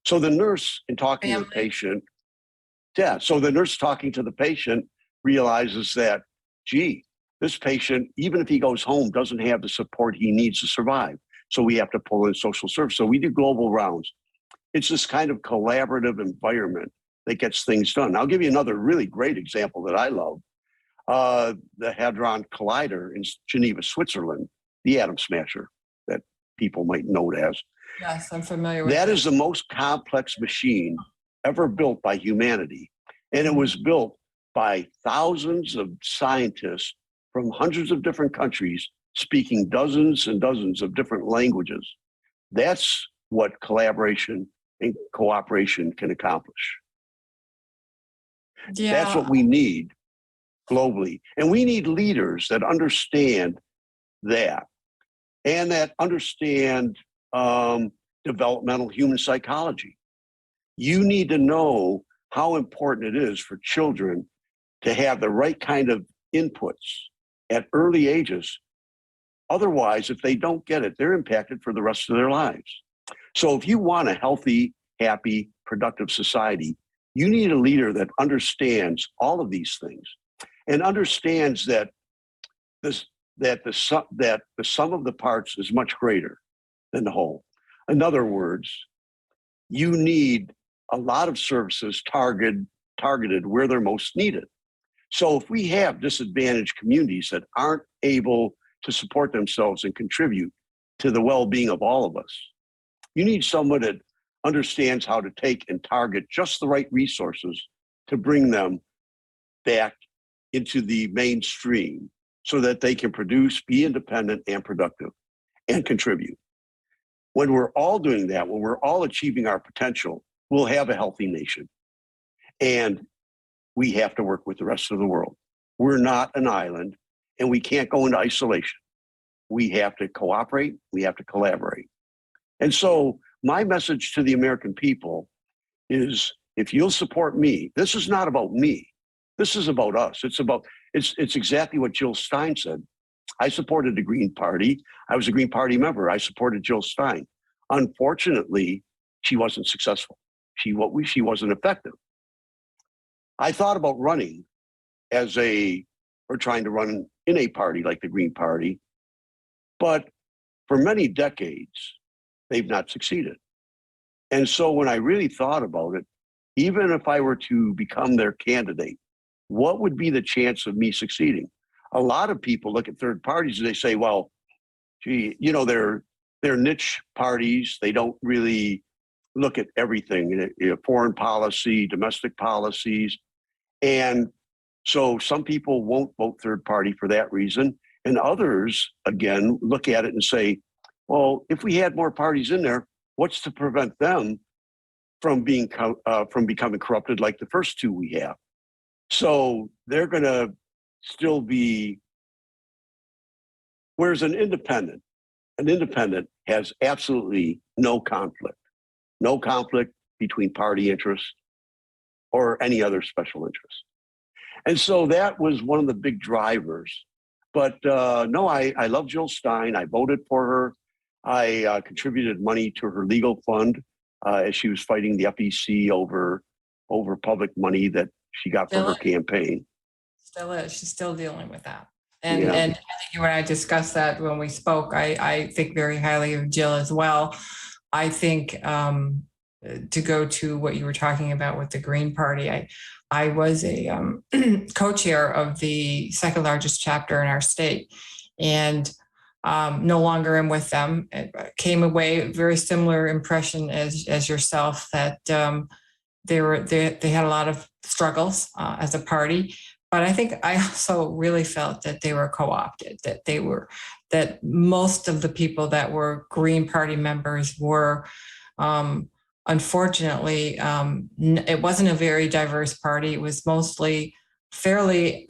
So the nurse, in talking to the patient, so the nurse talking to the patient realizes that, gee, this patient, even if he goes home, doesn't have the support he needs to survive. So we have to pull in social service. So we do global rounds. It's this kind of collaborative environment that gets things done. I'll give you another really great example that I love. The Hadron Collider in Geneva, Switzerland, the atom smasher that people might know it as. Yes, I'm familiar with that. it. Is the most complex machine ever built by humanity. And it was built by thousands of scientists from hundreds of different countries speaking dozens and dozens of different languages. That's what collaboration and cooperation can accomplish. Yeah. That's what we need globally. And we need leaders that understand that and that understand developmental human psychology. You need to know how important it is for children to have the right kind of inputs at early ages. Otherwise, if they don't get it, they're impacted for the rest of their lives. So if you want a healthy, happy, productive society, you need a leader that understands all of these things and understands that the sum of the parts is much greater than the whole. In other words, you need a lot of services targeted where they're most needed. So if we have disadvantaged communities that aren't able to support themselves and contribute to the well-being of all of us, you need someone that understands how to take and target just the right resources to bring them back into the mainstream so that they can produce, be independent and productive and contribute. When we're all doing that, when we're all achieving our potential, we'll have a healthy nation. And we have to work with the rest of the world. We're not an island and we can't go into isolation. We have to cooperate, we have to collaborate. And so my message to the American people is, if you'll support me, this is not about me. This is about us. It's exactly what Jill Stein said. I supported the Green Party. I was a Green Party member. I supported Jill Stein. Unfortunately, she wasn't successful. She wasn't effective. I thought about running or trying to run in a party like the Green Party, but for many decades, they've not succeeded. And so when I really thought about it, even if I were to become their candidate, what would be the chance of me succeeding? A lot of people look at third parties and they say, well, gee, they're niche parties. They don't really look at everything, foreign policy, domestic policies. And so some people won't vote third party for that reason. And others, again, look at it and say, well, if we had more parties in there, what's to prevent them from becoming corrupted like the first two we have? So they're going to still be, whereas an independent has absolutely no conflict. no conflict between party interests or any other special interest. And so that was one of the big drivers. But no, I love Jill Stein. I voted for her. I contributed money to her legal fund as she was fighting the FEC over public money that she got for her campaign. Still is. She's still dealing with that. And Yeah. and I think you and I discussed that when we spoke. I think very highly of Jill as well. I think to go to what you were talking about with the Green Party, I was a co-chair of the second largest chapter in our state, and no longer am with them. It came away very similar impression as yourself, that they had a lot of struggles as a party. But I think I also really felt that they were co-opted, that most of the people that were Green Party members were, unfortunately, it wasn't a very diverse party. It was mostly fairly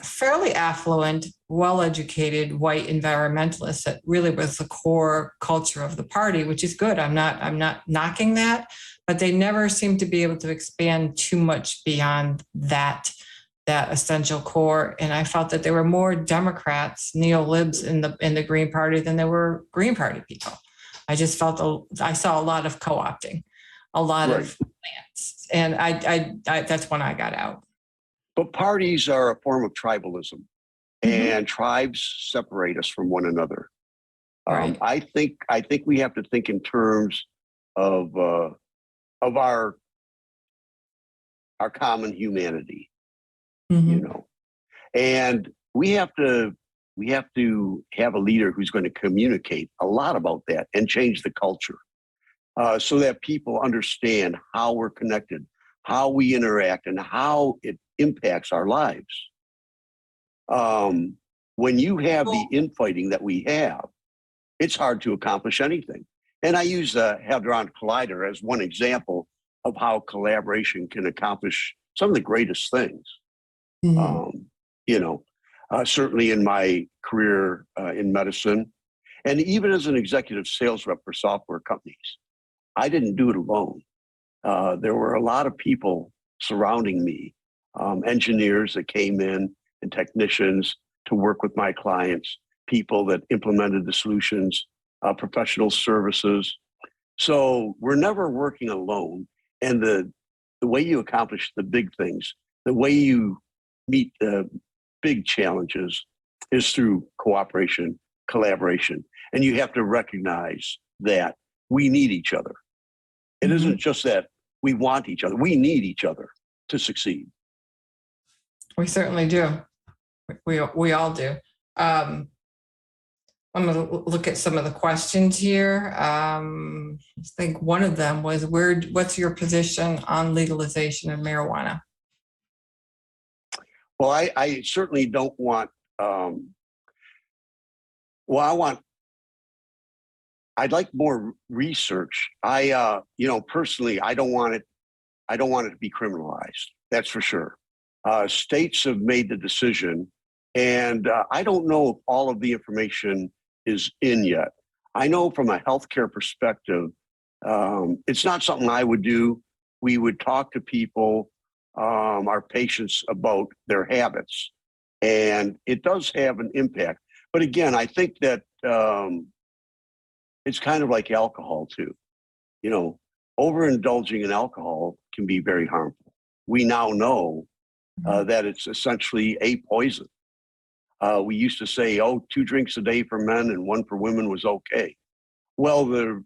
affluent, well-educated white environmentalists. That really was the core culture of the party, which is good. I'm not knocking that, but they never seemed to be able to expand too much beyond that essential core. And I felt that there were more Democrats, neo-libs in the Green Party than there were Green Party people. I just felt I saw a lot of co-opting, a lot of plans, and I that's when I got out. But parties are a form of tribalism, and tribes separate us from one another. Right. I think we have to think in terms of our common humanity. You know, and we have to have a leader who's going to communicate a lot about that and change the culture, so that people understand how we're connected, how we interact, and how it impacts our lives. When you have the infighting that we have, it's hard to accomplish anything. And I use the Hadron Collider as one example of how collaboration can accomplish some of the greatest things. Certainly in my career in medicine, and even as an executive sales rep for software companies, I didn't do it alone. There were a lot of people surrounding me, engineers that came in and technicians to work with my clients, people that implemented the solutions, professional services. So we're never working alone. And the way you accomplish the big things, the way you meet the big challenges is through cooperation, collaboration. And you have to recognize that we need each other. It isn't just that we want each other. We need each other to succeed. We certainly do. We all do. I'm going to look at some of the questions here. I think one of them was, what's your position on legalization of marijuana? Well, I certainly don't want, I'd like more research. Personally, I don't want it to be criminalized. That's for sure. States have made the decision, and I don't know if all of the information is in yet. I know from a healthcare perspective, it's not something I would do. We would talk to people, our patients, about their habits, and it does have an impact. But again, I think that it's kind of like alcohol too. Overindulging in alcohol can be very harmful. We now know that it's essentially a poison. We used to say, 2 drinks a day for men and 1 for women was okay. Well, the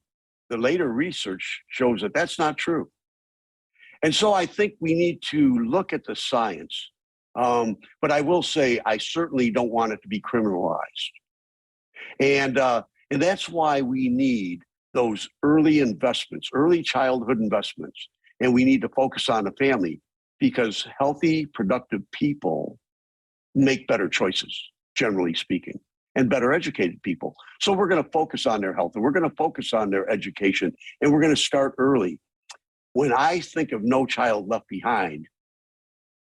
later research shows that that's not true. And so I think we need to look at the science. But I will say, I certainly don't want it to be criminalized. And that's why we need those early investments, early childhood investments. And we need to focus on the family, because healthy, productive people make better choices, generally speaking, and better educated people. So we're going to focus on their health, and we're going to focus on their education, and we're going to start early. When I think of No Child Left Behind,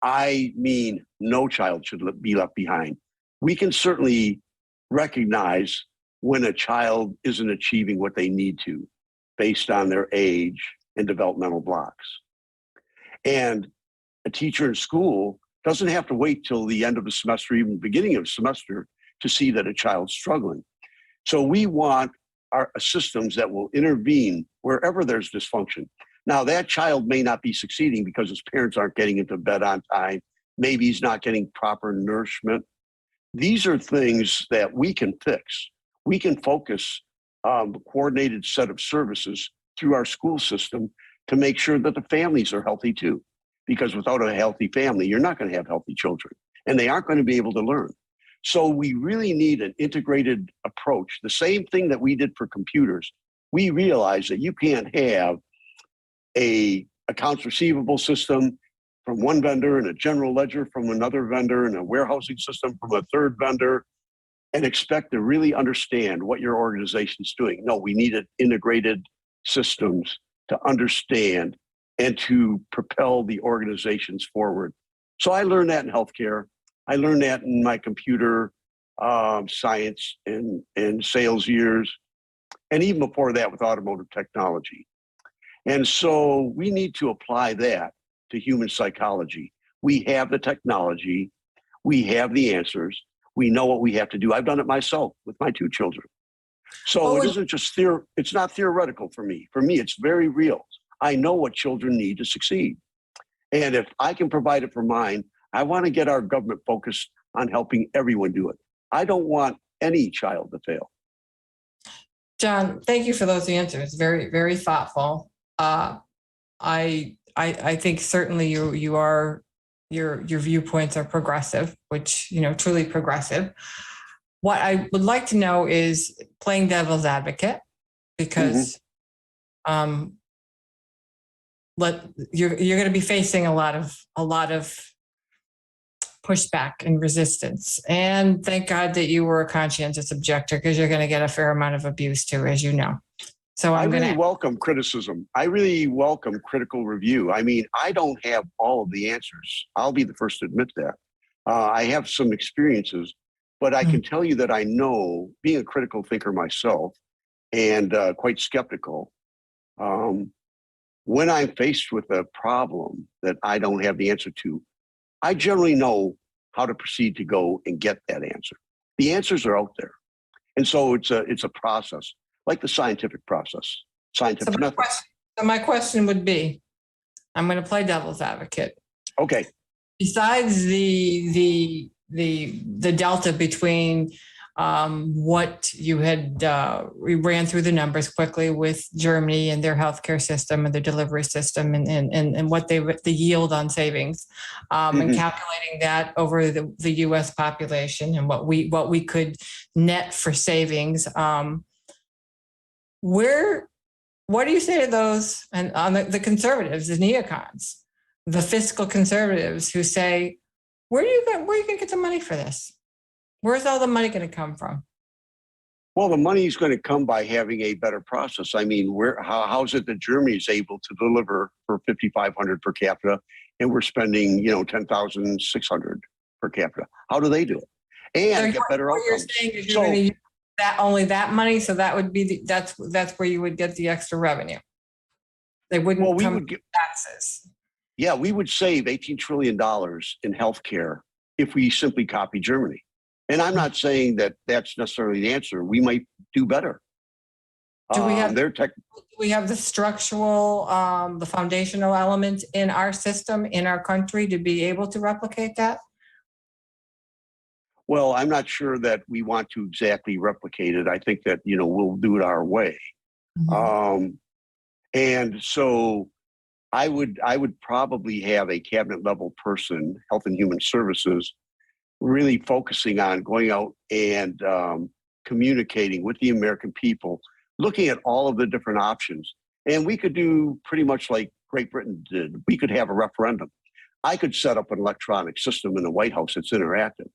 I mean no child should be left behind. We can certainly recognize when a child isn't achieving what they need to based on their age, and developmental blocks. And a teacher in school doesn't have to wait till the end of the semester, even beginning of the semester, to see that a child's struggling. So we want our systems that will intervene wherever there's dysfunction. Now, that child may not be succeeding because his parents aren't getting into bed on time. Maybe he's not getting proper nourishment. These are things that we can fix. We can focus a coordinated set of services through our school system to make sure that the families are healthy too. Because without a healthy family, you're not going to have healthy children, and they aren't going to be able to learn. So we really need an integrated approach. The same thing that we did for computers. We realized that you can't have a accounts receivable system from one vendor and a general ledger from another vendor and a warehousing system from a third vendor and expect to really understand what your organization's doing. No, we needed integrated systems to understand and to propel the organizations forward. So I learned that in healthcare. I learned that in my computer science and sales years, and even before that with automotive technology. And so we need to apply that to human psychology. We have the technology, we have the answers, we know what we have to do. I've done it myself with my two children. So it isn't just it's not theoretical for me. For me, it's very real. I know what children need to succeed. And if I can provide it for mine, I want to get our government focused on helping everyone do it. I don't want any child to fail. Jon, thank you for those answers. Very, very thoughtful. I think certainly your viewpoints are progressive, which, truly progressive. What I would like to know is, playing devil's advocate, because you're going to be facing a lot of pushback and resistance. And thank God that you were a conscientious objector, because you're going to get a fair amount of abuse too, as you know. So I really welcome criticism. I really welcome critical review. I mean, I don't have all of the answers. I'll be the first to admit that. I have some experiences, but I can tell you that I know, being a critical thinker myself and quite skeptical, when I'm faced with a problem that I don't have the answer to, I generally know how to proceed to go and get that answer. The answers are out there. And so it's a process, like the scientific process, scientific method. So my question would be, I'm going to play devil's advocate. Okay. Besides the delta between what you had, we ran through the numbers quickly with Germany and their healthcare system and their delivery system and what the yield on savings, and calculating that over the U.S. population and what we could net for savings. What do you say to those, and on the conservatives, the neocons, the fiscal conservatives who say, where are you going to get the money for this? Where's all the money going to come from? Well, the money is going to come by having a better process. I mean, how is it that Germany is able to deliver for $5,500 per capita, and we're spending, $10,600 per capita? How do they do it? And get better outcomes. You're saying is you're going to use only that money, so that would be that's where you would get the extra revenue. They wouldn't come from taxes. Yeah, we would save $18 trillion in healthcare if we simply copy Germany. And I'm not saying that that's necessarily the answer. We might do better. Do we have the structural, the foundational elements in our system, in our country, to be able to replicate that? Well, I'm not sure that we want to exactly replicate it. I think that, we'll do it our way. And so I would probably have a cabinet level person, Health and Human Services, really focusing on going out and communicating with the American people, looking at all of the different options. And we could do pretty much like Great Britain did. We could have a referendum. I could set up an electronic system in the White House that's interactive.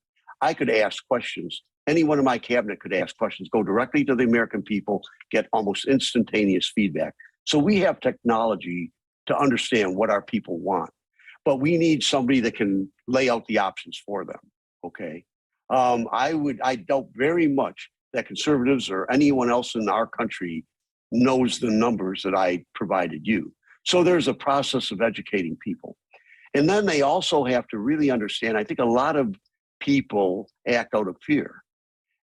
I could ask questions. Any one of my cabinet could ask questions, go directly to the American people, get almost instantaneous feedback. So we have technology to understand what our people want, but we need somebody that can lay out the options for them. Okay. I doubt very much that conservatives or anyone else in our country knows the numbers that I provided you. So there's a process of educating people. And then they also have to really understand, I think a lot of people act out of fear.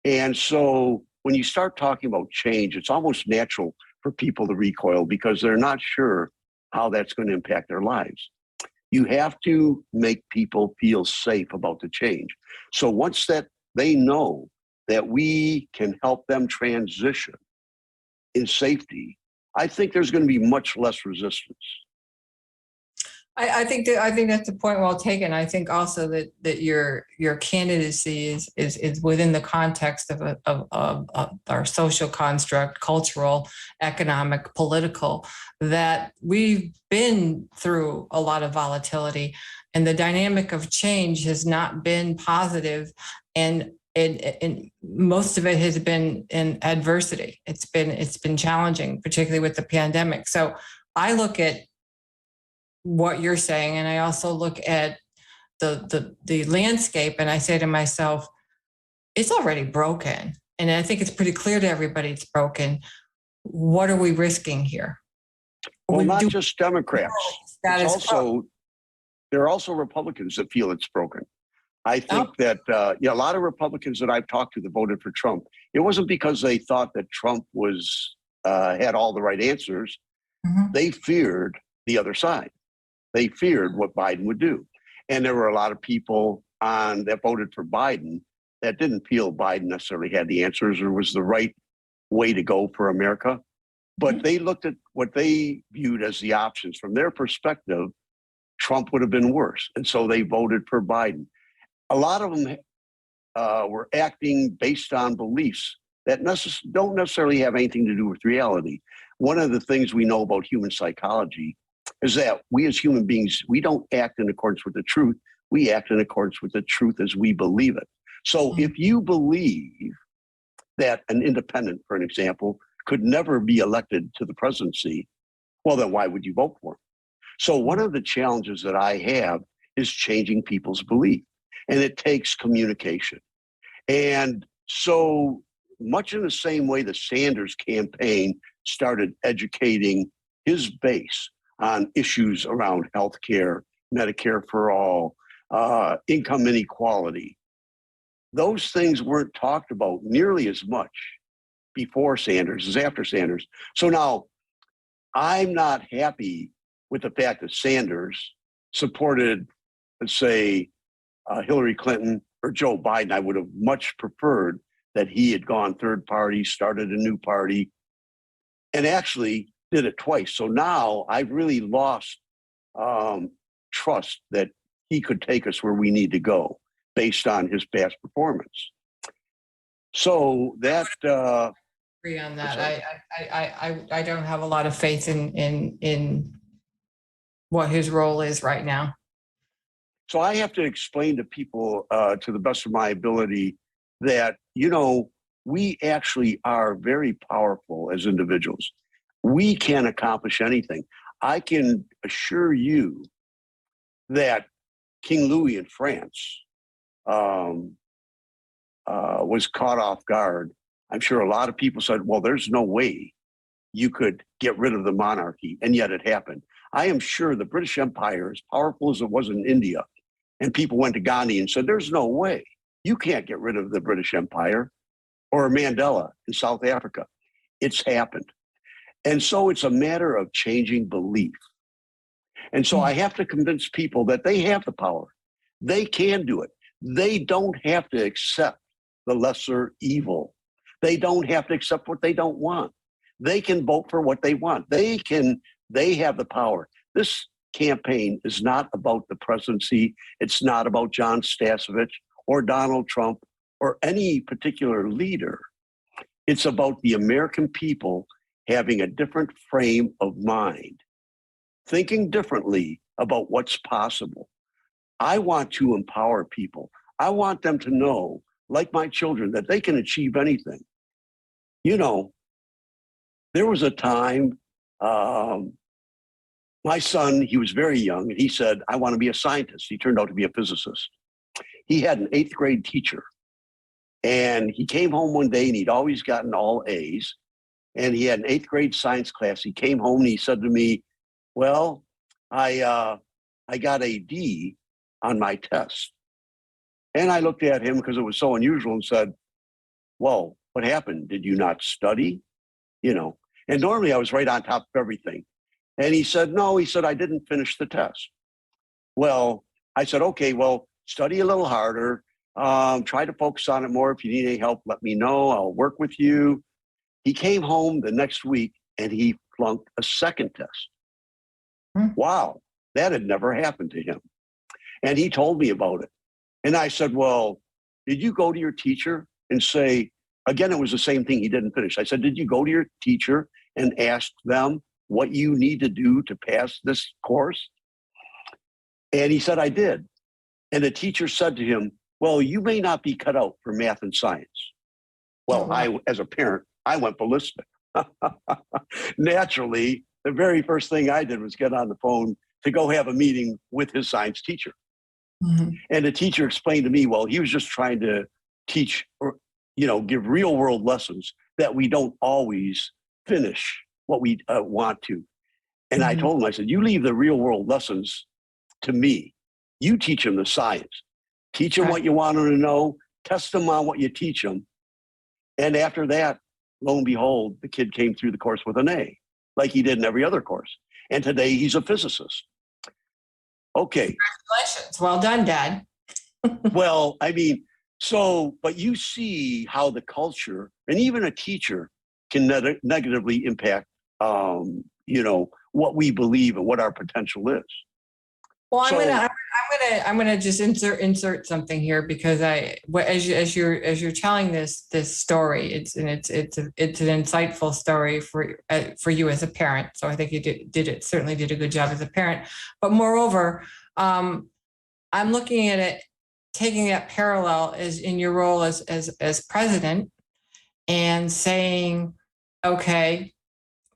And so when you start talking about change, it's almost natural for people to recoil because they're not sure how that's going to impact their lives. You have to make people feel safe about the change. So once that they know that we can help them transition in safety, I think there's going to be much less resistance. I think that's a point well taken. I think also that your candidacy is within the context of our social construct, cultural, economic, political, that we've been through a lot of volatility, and the dynamic of change has not been positive, and most of it has been in adversity. It's been challenging, particularly with the pandemic. So I look at what you're saying, and I also look at the landscape, and I say to myself, it's already broken, and I think it's pretty clear to everybody it's broken. What are we risking here? Well, not just Democrats. It's also, there are also Republicans that feel it's broken. I think that a lot of Republicans that I've talked to that voted for Trump, it wasn't because they thought that Trump was had all the right answers. Mm-hmm. They feared the other side. They feared what Biden would do. And there were a lot of people that voted for Biden that didn't feel Biden necessarily had the answers or was the right way to go for America. But they looked at what they viewed as the options. From their perspective, Trump would have been worse. And so they voted for Biden. A lot of them were acting based on beliefs that don't necessarily have anything to do with reality. One of the things we know about human psychology is that we as human beings, we don't act in accordance with the truth. We act in accordance with the truth as we believe it. So if you believe that an independent, for an example, could never be elected to the presidency, well, then why would you vote for him? So one of the challenges that I have is changing people's belief, and it takes communication. And so much in the same way the Sanders campaign started educating his base on issues around healthcare, Medicare for all, income inequality. Those things weren't talked about nearly as much before Sanders as after Sanders. So now I'm not happy with the fact that Sanders supported, let's say, Hillary Clinton or Joe Biden. I would have much preferred that he had gone third party, started a new party, and actually did it twice. So now I've really lost trust that he could take us where we need to go based on his past performance. So that agree on that. I don't have a lot of faith in what his role is right now. So I have to explain to people to the best of my ability that, we actually are very powerful as individuals. We can accomplish anything. I can assure you that King Louis in France was caught off guard. I'm sure a lot of people said, well, there's no way you could get rid of the monarchy, and yet it happened. I am sure the British Empire, as powerful as it was in India, and people went to Gandhi and said, there's no way you can't get rid of the British Empire, or Mandela in South Africa. It's happened. And so it's a matter of changing belief. And so I have to convince people that they have the power. They can do it. They don't have to accept the lesser evil. They don't have to accept what they don't want. They can vote for what they want. They have the power. This campaign is not about the presidency. It's not about Jon Stasevich or Donald Trump or any particular leader. It's about the American people having a different frame of mind, thinking differently about what's possible. I want to empower people. I want them to know, like my children, that they can achieve anything. There was a time, my son, he was very young, and he said, I want to be a scientist. He turned out to be a physicist. He had an 8th grade teacher, and he came home one day, and he'd always gotten all A's, and he had an 8th grade science class. He came home, and he said to me, Well, I got a D on my test. And I looked at him because it was so unusual and said, whoa, what happened? Did you not study? You know, and normally I was right on top of everything. And he said, no, he said, I didn't finish the test. Well, I said, okay, well, study a little harder. Try to focus on it more. If you need any help, let me know. I'll work with you. He came home the next week and he flunked a second test. Wow, that had never happened to him. And he told me about it. And I said, well, did you go to your teacher and say, again, it was the same thing he didn't finish. I said, did you go to your teacher and ask them what you need to do to pass this course? And he said, I did. And the teacher said to him, well, you may not be cut out for math and science. Well, as a parent, I went ballistic. Naturally, the very first thing I did was get on the phone to go have a meeting with his science teacher. Mm-hmm. And the teacher explained to me, well, he was just trying to teach, or, you know, give real world lessons that we don't always finish what we want to. And I told him, I said, you leave the real world lessons to me. You teach them the science. Teach them what you want them to know. Test them on what you teach them. And after that, lo and behold, the kid came through the course with an A, like he did in every other course. And today he's a physicist. Okay. Congratulations. Well done, Dad. Well, I mean, so, but you see how the culture and even a teacher can negatively impact, you know, what we believe and what our potential is. Well, I'm gonna just insert something here because as you're telling this story, it's an insightful story for you as a parent. So I think you certainly did a good job as a parent. But moreover, I'm looking at it, taking that parallel as in your role as president, and saying, okay,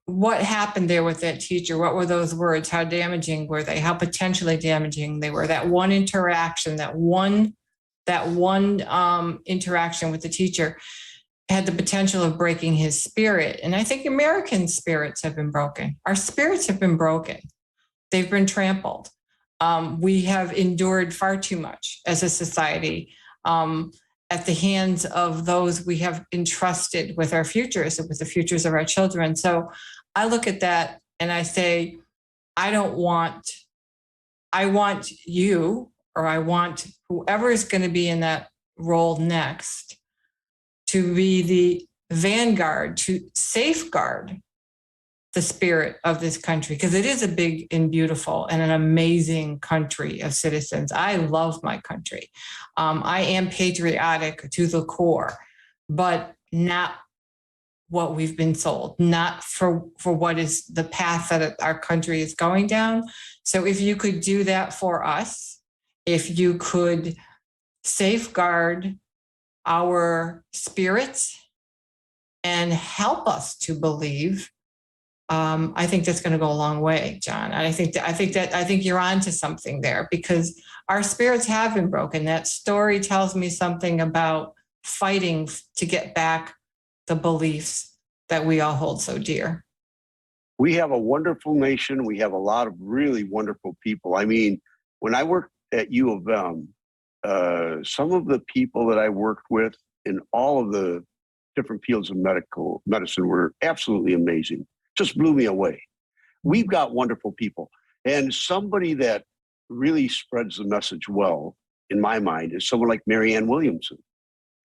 what happened there with that teacher? What were those words? How damaging were they? How potentially damaging they were? That one interaction, that one interaction with the teacher had the potential of breaking his spirit. And I think American spirits have been broken. Our spirits have been broken. They've been trampled. We have endured far too much as a society at the hands of those we have entrusted with our futures and with the futures of our children. So I look at that and I say, I want you, or I want whoever is going to be in that role next to be the vanguard, to safeguard the spirit of this country, because it is a big and beautiful and an amazing country of citizens. I love my country. I am patriotic to the core, but not what we've been sold, not for what is the path that our country is going down. So if you could do that for us, if you could safeguard our spirits and help us to believe, I think that's going to go a long way, John. And I think you're onto something there, because our spirits have been broken. That story tells me something about fighting to get back the beliefs that we all hold so dear. We have a wonderful nation. We have a lot of really wonderful people. I mean, when I worked at U of M, some of the people that I worked with in all of the different fields of medicine were absolutely amazing. Just blew me away. We've got wonderful people. And somebody that really spreads the message well, in my mind, is someone like Marianne Williamson.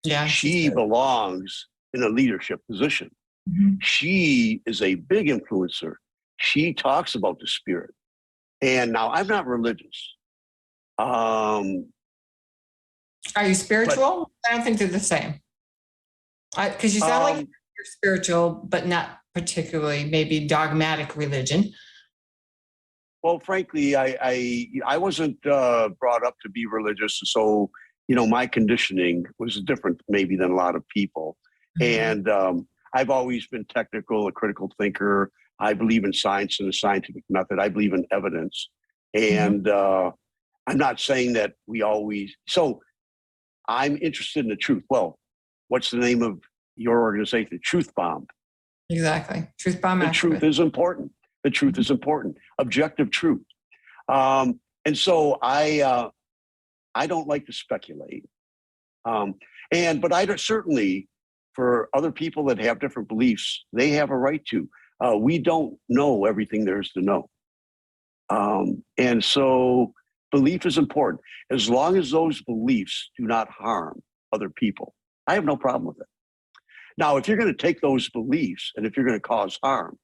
Yeah, she belongs in a leadership position. Mm-hmm. She is a big influencer. She talks about the spirit. And now I'm not religious. Are you spiritual? I don't think they're the same. Because you sound like you're spiritual, but not particularly maybe dogmatic religion. Well, frankly, I wasn't brought up to be religious. So, you know, my conditioning was different maybe than a lot of people. Mm-hmm. And I've always been technical, a critical thinker. I believe in science and the scientific method. I believe in evidence. And I'm not saying that we always, so I'm interested in the truth. Well, what's the name of your organization? Truth Bomb. Exactly. Truth Bomb. The truth is important. The truth is important, objective truth. And so I don't like to speculate. But I don't, certainly for other people that have different beliefs, they have a right to. We don't know everything there is to know. And so belief is important. As long as those beliefs do not harm other people, I have no problem with it. Now, if you're going to take those beliefs and if you're going to cause harm,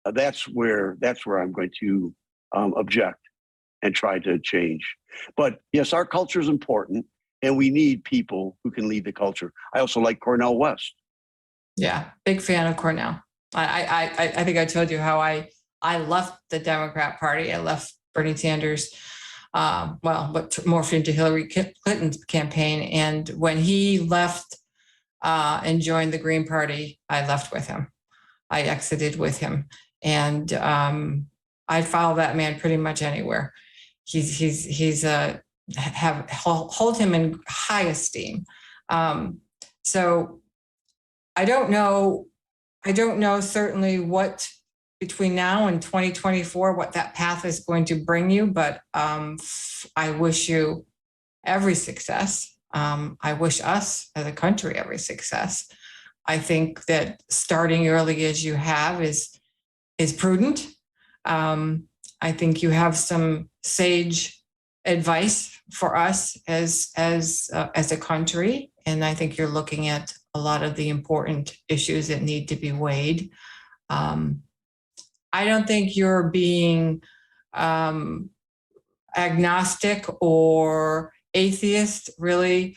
that's where I'm going to object and try to change. But yes, our culture is important, and we need people who can lead the culture. I also like Cornel West. Yeah, big fan of Cornel. I think I told you how I left the Democrat Party. I left Bernie Sanders, but morphed into Hillary Clinton's campaign. And when he left and joined the Green Party, I left with him. I exited with him, and I follow that man pretty much anywhere. He's hold him in high esteem. So I don't know certainly what between now and 2024 what that path is going to bring you, but I wish you every success. I wish us as a country every success. I think that starting early as you have is prudent. I think you have some sage advice for us as a country, and I think you're looking at a lot of the important issues that need to be weighed. I don't think you're being agnostic or atheist really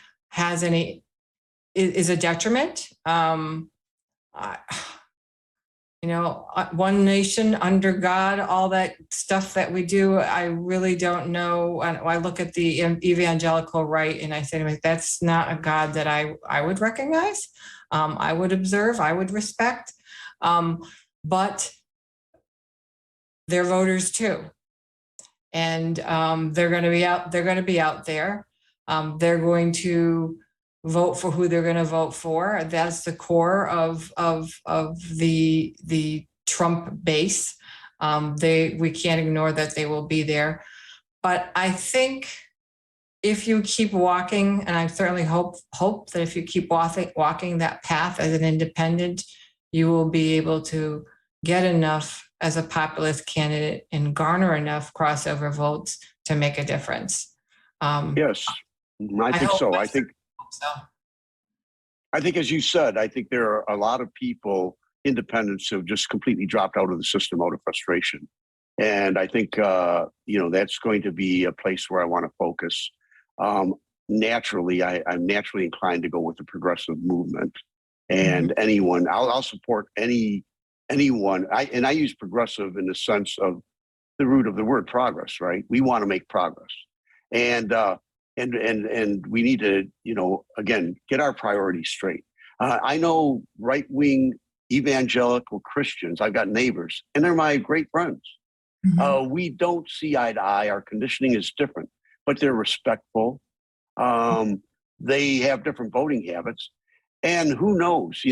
is a detriment. One nation under God, all that stuff that we do, I really don't know. I look at the evangelical right and I say to myself, that's not a God that I would recognize. I would observe, I would respect, but they're voters too. And they're going to be out there. They're going to vote for who they're going to vote for. That's the core of the Trump base. We can't ignore that they will be there. But I think if you keep walking, and I certainly hope that if you keep walking that path as an independent, you will be able to get enough as a populist candidate and garner enough crossover votes to make a difference. Yes, I think so. I think, as you said, I think there are a lot of people, independents, who have just completely dropped out of the system out of frustration. And I think, that's going to be a place where I want to focus. Naturally, I'm naturally inclined to go with the progressive movement. And anyone, I'll support anyone. I use progressive in the sense of the root of the word progress, right? We want to make progress. And we need to, again, get our priorities straight. I know right-wing evangelical Christians. I've got neighbors, and they're my great friends. We don't see eye to eye. Our conditioning is different, but they're respectful. They have different voting habits. And who knows,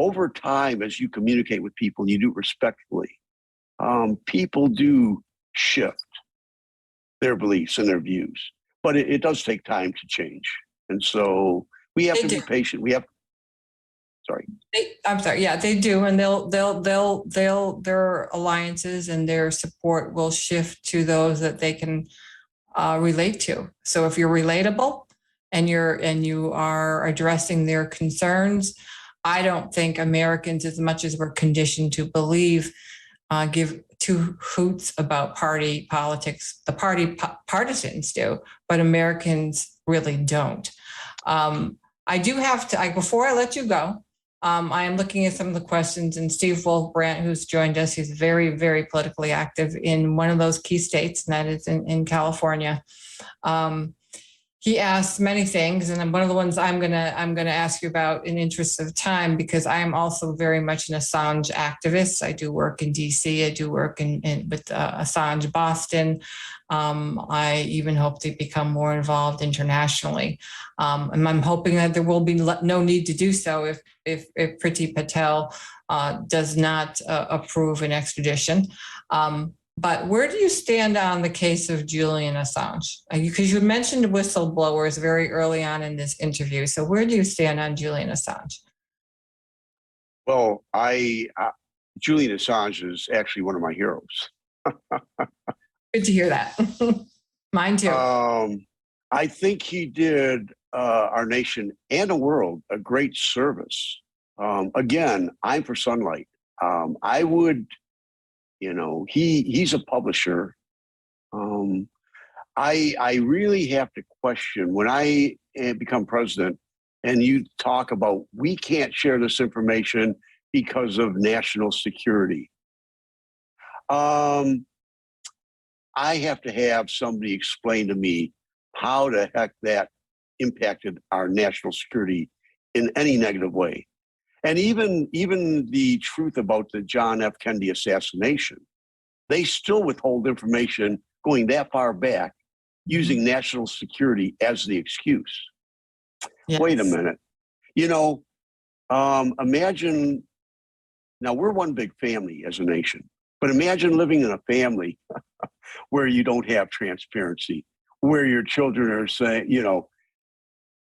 over time, as you communicate with people and you do it respectfully, people do shift their beliefs and their views. But it does take time to change. And so we have to be patient. I'm sorry. Yeah, they do. And their alliances and their support will shift to those that they can relate to. So if you're relatable and you are addressing their concerns, I don't think Americans, as much as we're conditioned to believe, give two hoots about party politics. The partisans do, but Americans really don't. I do have to, before I let you go, I am looking at some of the questions, and Steve Wolf-Brandt, who's joined us, he's very, very politically active in one of those key states, and that is in California. he asked many things, and one of the ones I'm gonna ask you about in interest of time, because I am also very much an Assange activist. I do work in DC. I do work with Assange Boston. I even hope to become more involved internationally, and I'm hoping that there will be no need to do so if Priti Patel does not approve an extradition. But where do you stand on the case of Julian Assange? Because you mentioned whistleblowers very early on in this interview. So where do you stand on Julian Assange? Well, Julian Assange is actually one of my heroes. Good to hear that. Mine too. I think he did our nation and the world a great service. Again, I'm for sunlight. I would, he's a publisher. I really have to question when I become president and you talk about we can't share this information because of national security. I have to have somebody explain to me how the heck that impacted our national security in any negative way. And even the truth about the John F. Kennedy assassination, they still withhold information going that far back using national security as the excuse. Yes. Wait a minute. Imagine, now we're one big family as a nation, but imagine living in a family where you don't have transparency, where your children are saying,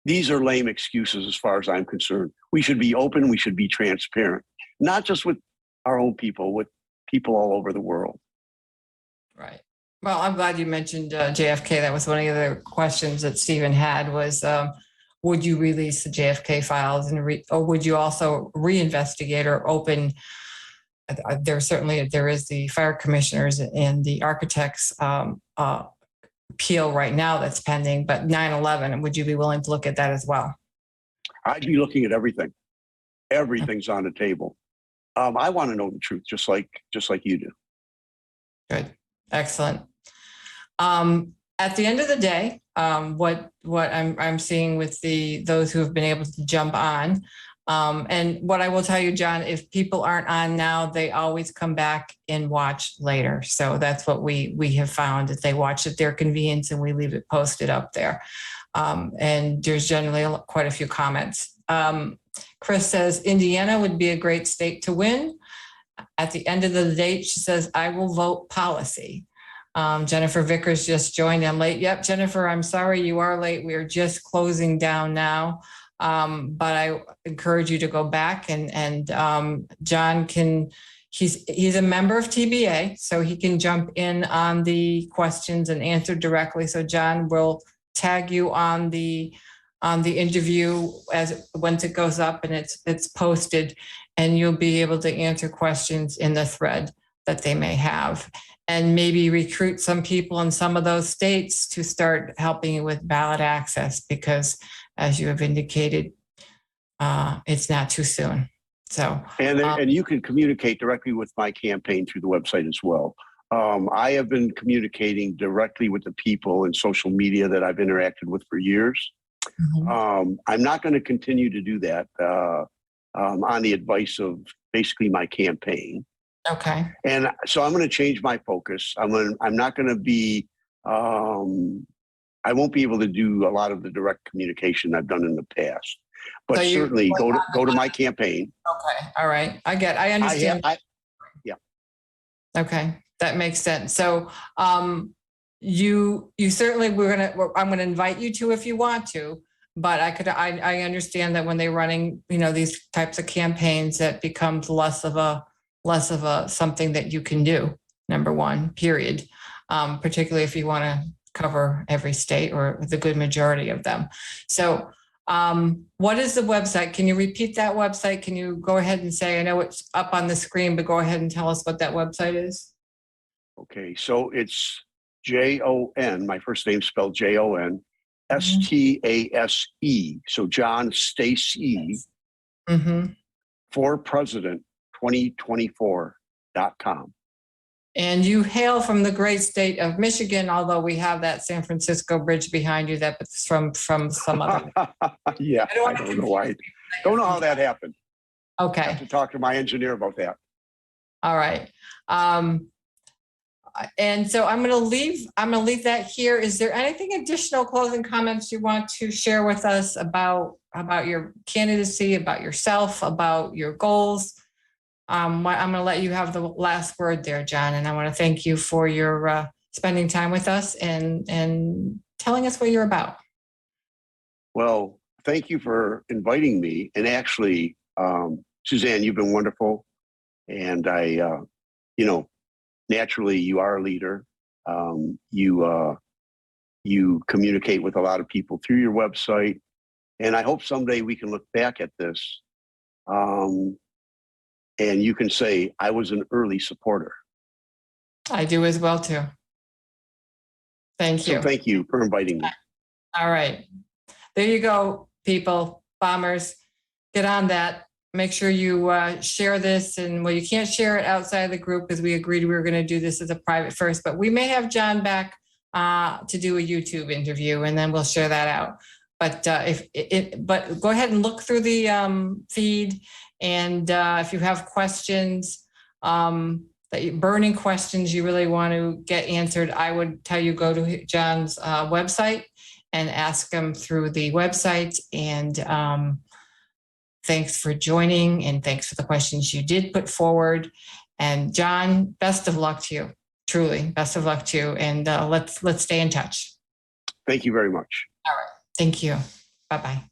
these are lame excuses as far as I'm concerned. We should be open, we should be transparent, not just with our own people, with people all over the world. Right. Well, I'm glad you mentioned JFK. That was one of the other questions that Stephen had was, would you release the JFK files or would you also reinvestigate or open? There is the fire commissioners and the architects appeal right now that's pending, but 9/11, would you be willing to look at that as well? I'd be looking at everything. Everything's on the table. I want to know the truth, just like you do. Good. Excellent. At the end of the day, what I'm seeing with those who have been able to jump on, and what I will tell you, John, if people aren't on now, they always come back and watch later. So that's what we have found, that they watch at their convenience and we leave it posted up there. And there's generally quite a few comments. Chris says, Indiana would be a great state to win. At the end of the date, she says, I will vote policy. Jennifer Vickers just joined. I'm late. Yep, Jennifer, I'm sorry you are late. We are just closing down now. But I encourage you to go back and John he's a member of TBA, so he can jump in on the questions and answer directly. So John will tag you on the interview once it goes up and it's posted, and you'll be able to answer questions in the thread that they may have, and maybe recruit some people in some of those states to start helping you with ballot access, because as you have indicated, it's not too soon. So, and you can communicate directly with my campaign through the website as well. I have been communicating directly with the people in social media that I've interacted with for years. Mm-hmm. I'm not going to continue to do that on the advice of basically my campaign. Okay. And so I'm going to change my focus. I'm not going to be. I won't be able to do a lot of the direct communication I've done in the past, but so certainly go to my campaign. Okay. All right. I understand. Yeah. Okay. That makes sense. So, you certainly, I'm going to invite you to, if you want to, but I understand that when they're running, these types of campaigns, that becomes less of a something that you can do, number one, period. Particularly if you want to cover every state or the good majority of them. So what is the website? Can you repeat that website? Can you go ahead and say, I know it's up on the screen, but go ahead and tell us what that website is. Okay, so it's Jon, my first name spelled Jon, Stase, so Jon Stasevich, for president 2024.com. And you hail from the great state of Michigan, although we have that San Francisco bridge behind you that's from some other. Yeah, I don't know why. Don't know how that happened. I have Okay, to talk to my engineer about that. all right. And so I'm going to leave that here. Is there anything additional closing comments you want to share with us about your candidacy, about yourself, about your goals? I'm going to let you have the last word there, Jon, and I want to thank you for your spending time with us and telling us what you're about. Well, thank you for inviting me. And actually, Suzanne, you've been wonderful. And naturally, you are a leader. You communicate with a lot of people through your website. And I hope someday we can look back at this and you can say, I was an early supporter. I do as well, too. Thank you. So thank you for inviting me. All right. There you go, people, bombers. Get on that. Make sure you share this. And well, you can't share it outside of the group because we agreed we were going to do this as a private first. But we may have Jon back to do a YouTube interview, and then we'll share that out. But but go ahead and look through the feed. And if you have questions, burning questions you really want to get answered, I would tell you go to Jon's website and ask him through the website. And thanks for joining, and thanks for the questions you did put forward. And Jon, best of luck to you. Truly, best of luck to you. And let's stay in touch. Thank you very much. All right. Thank you. Bye-bye.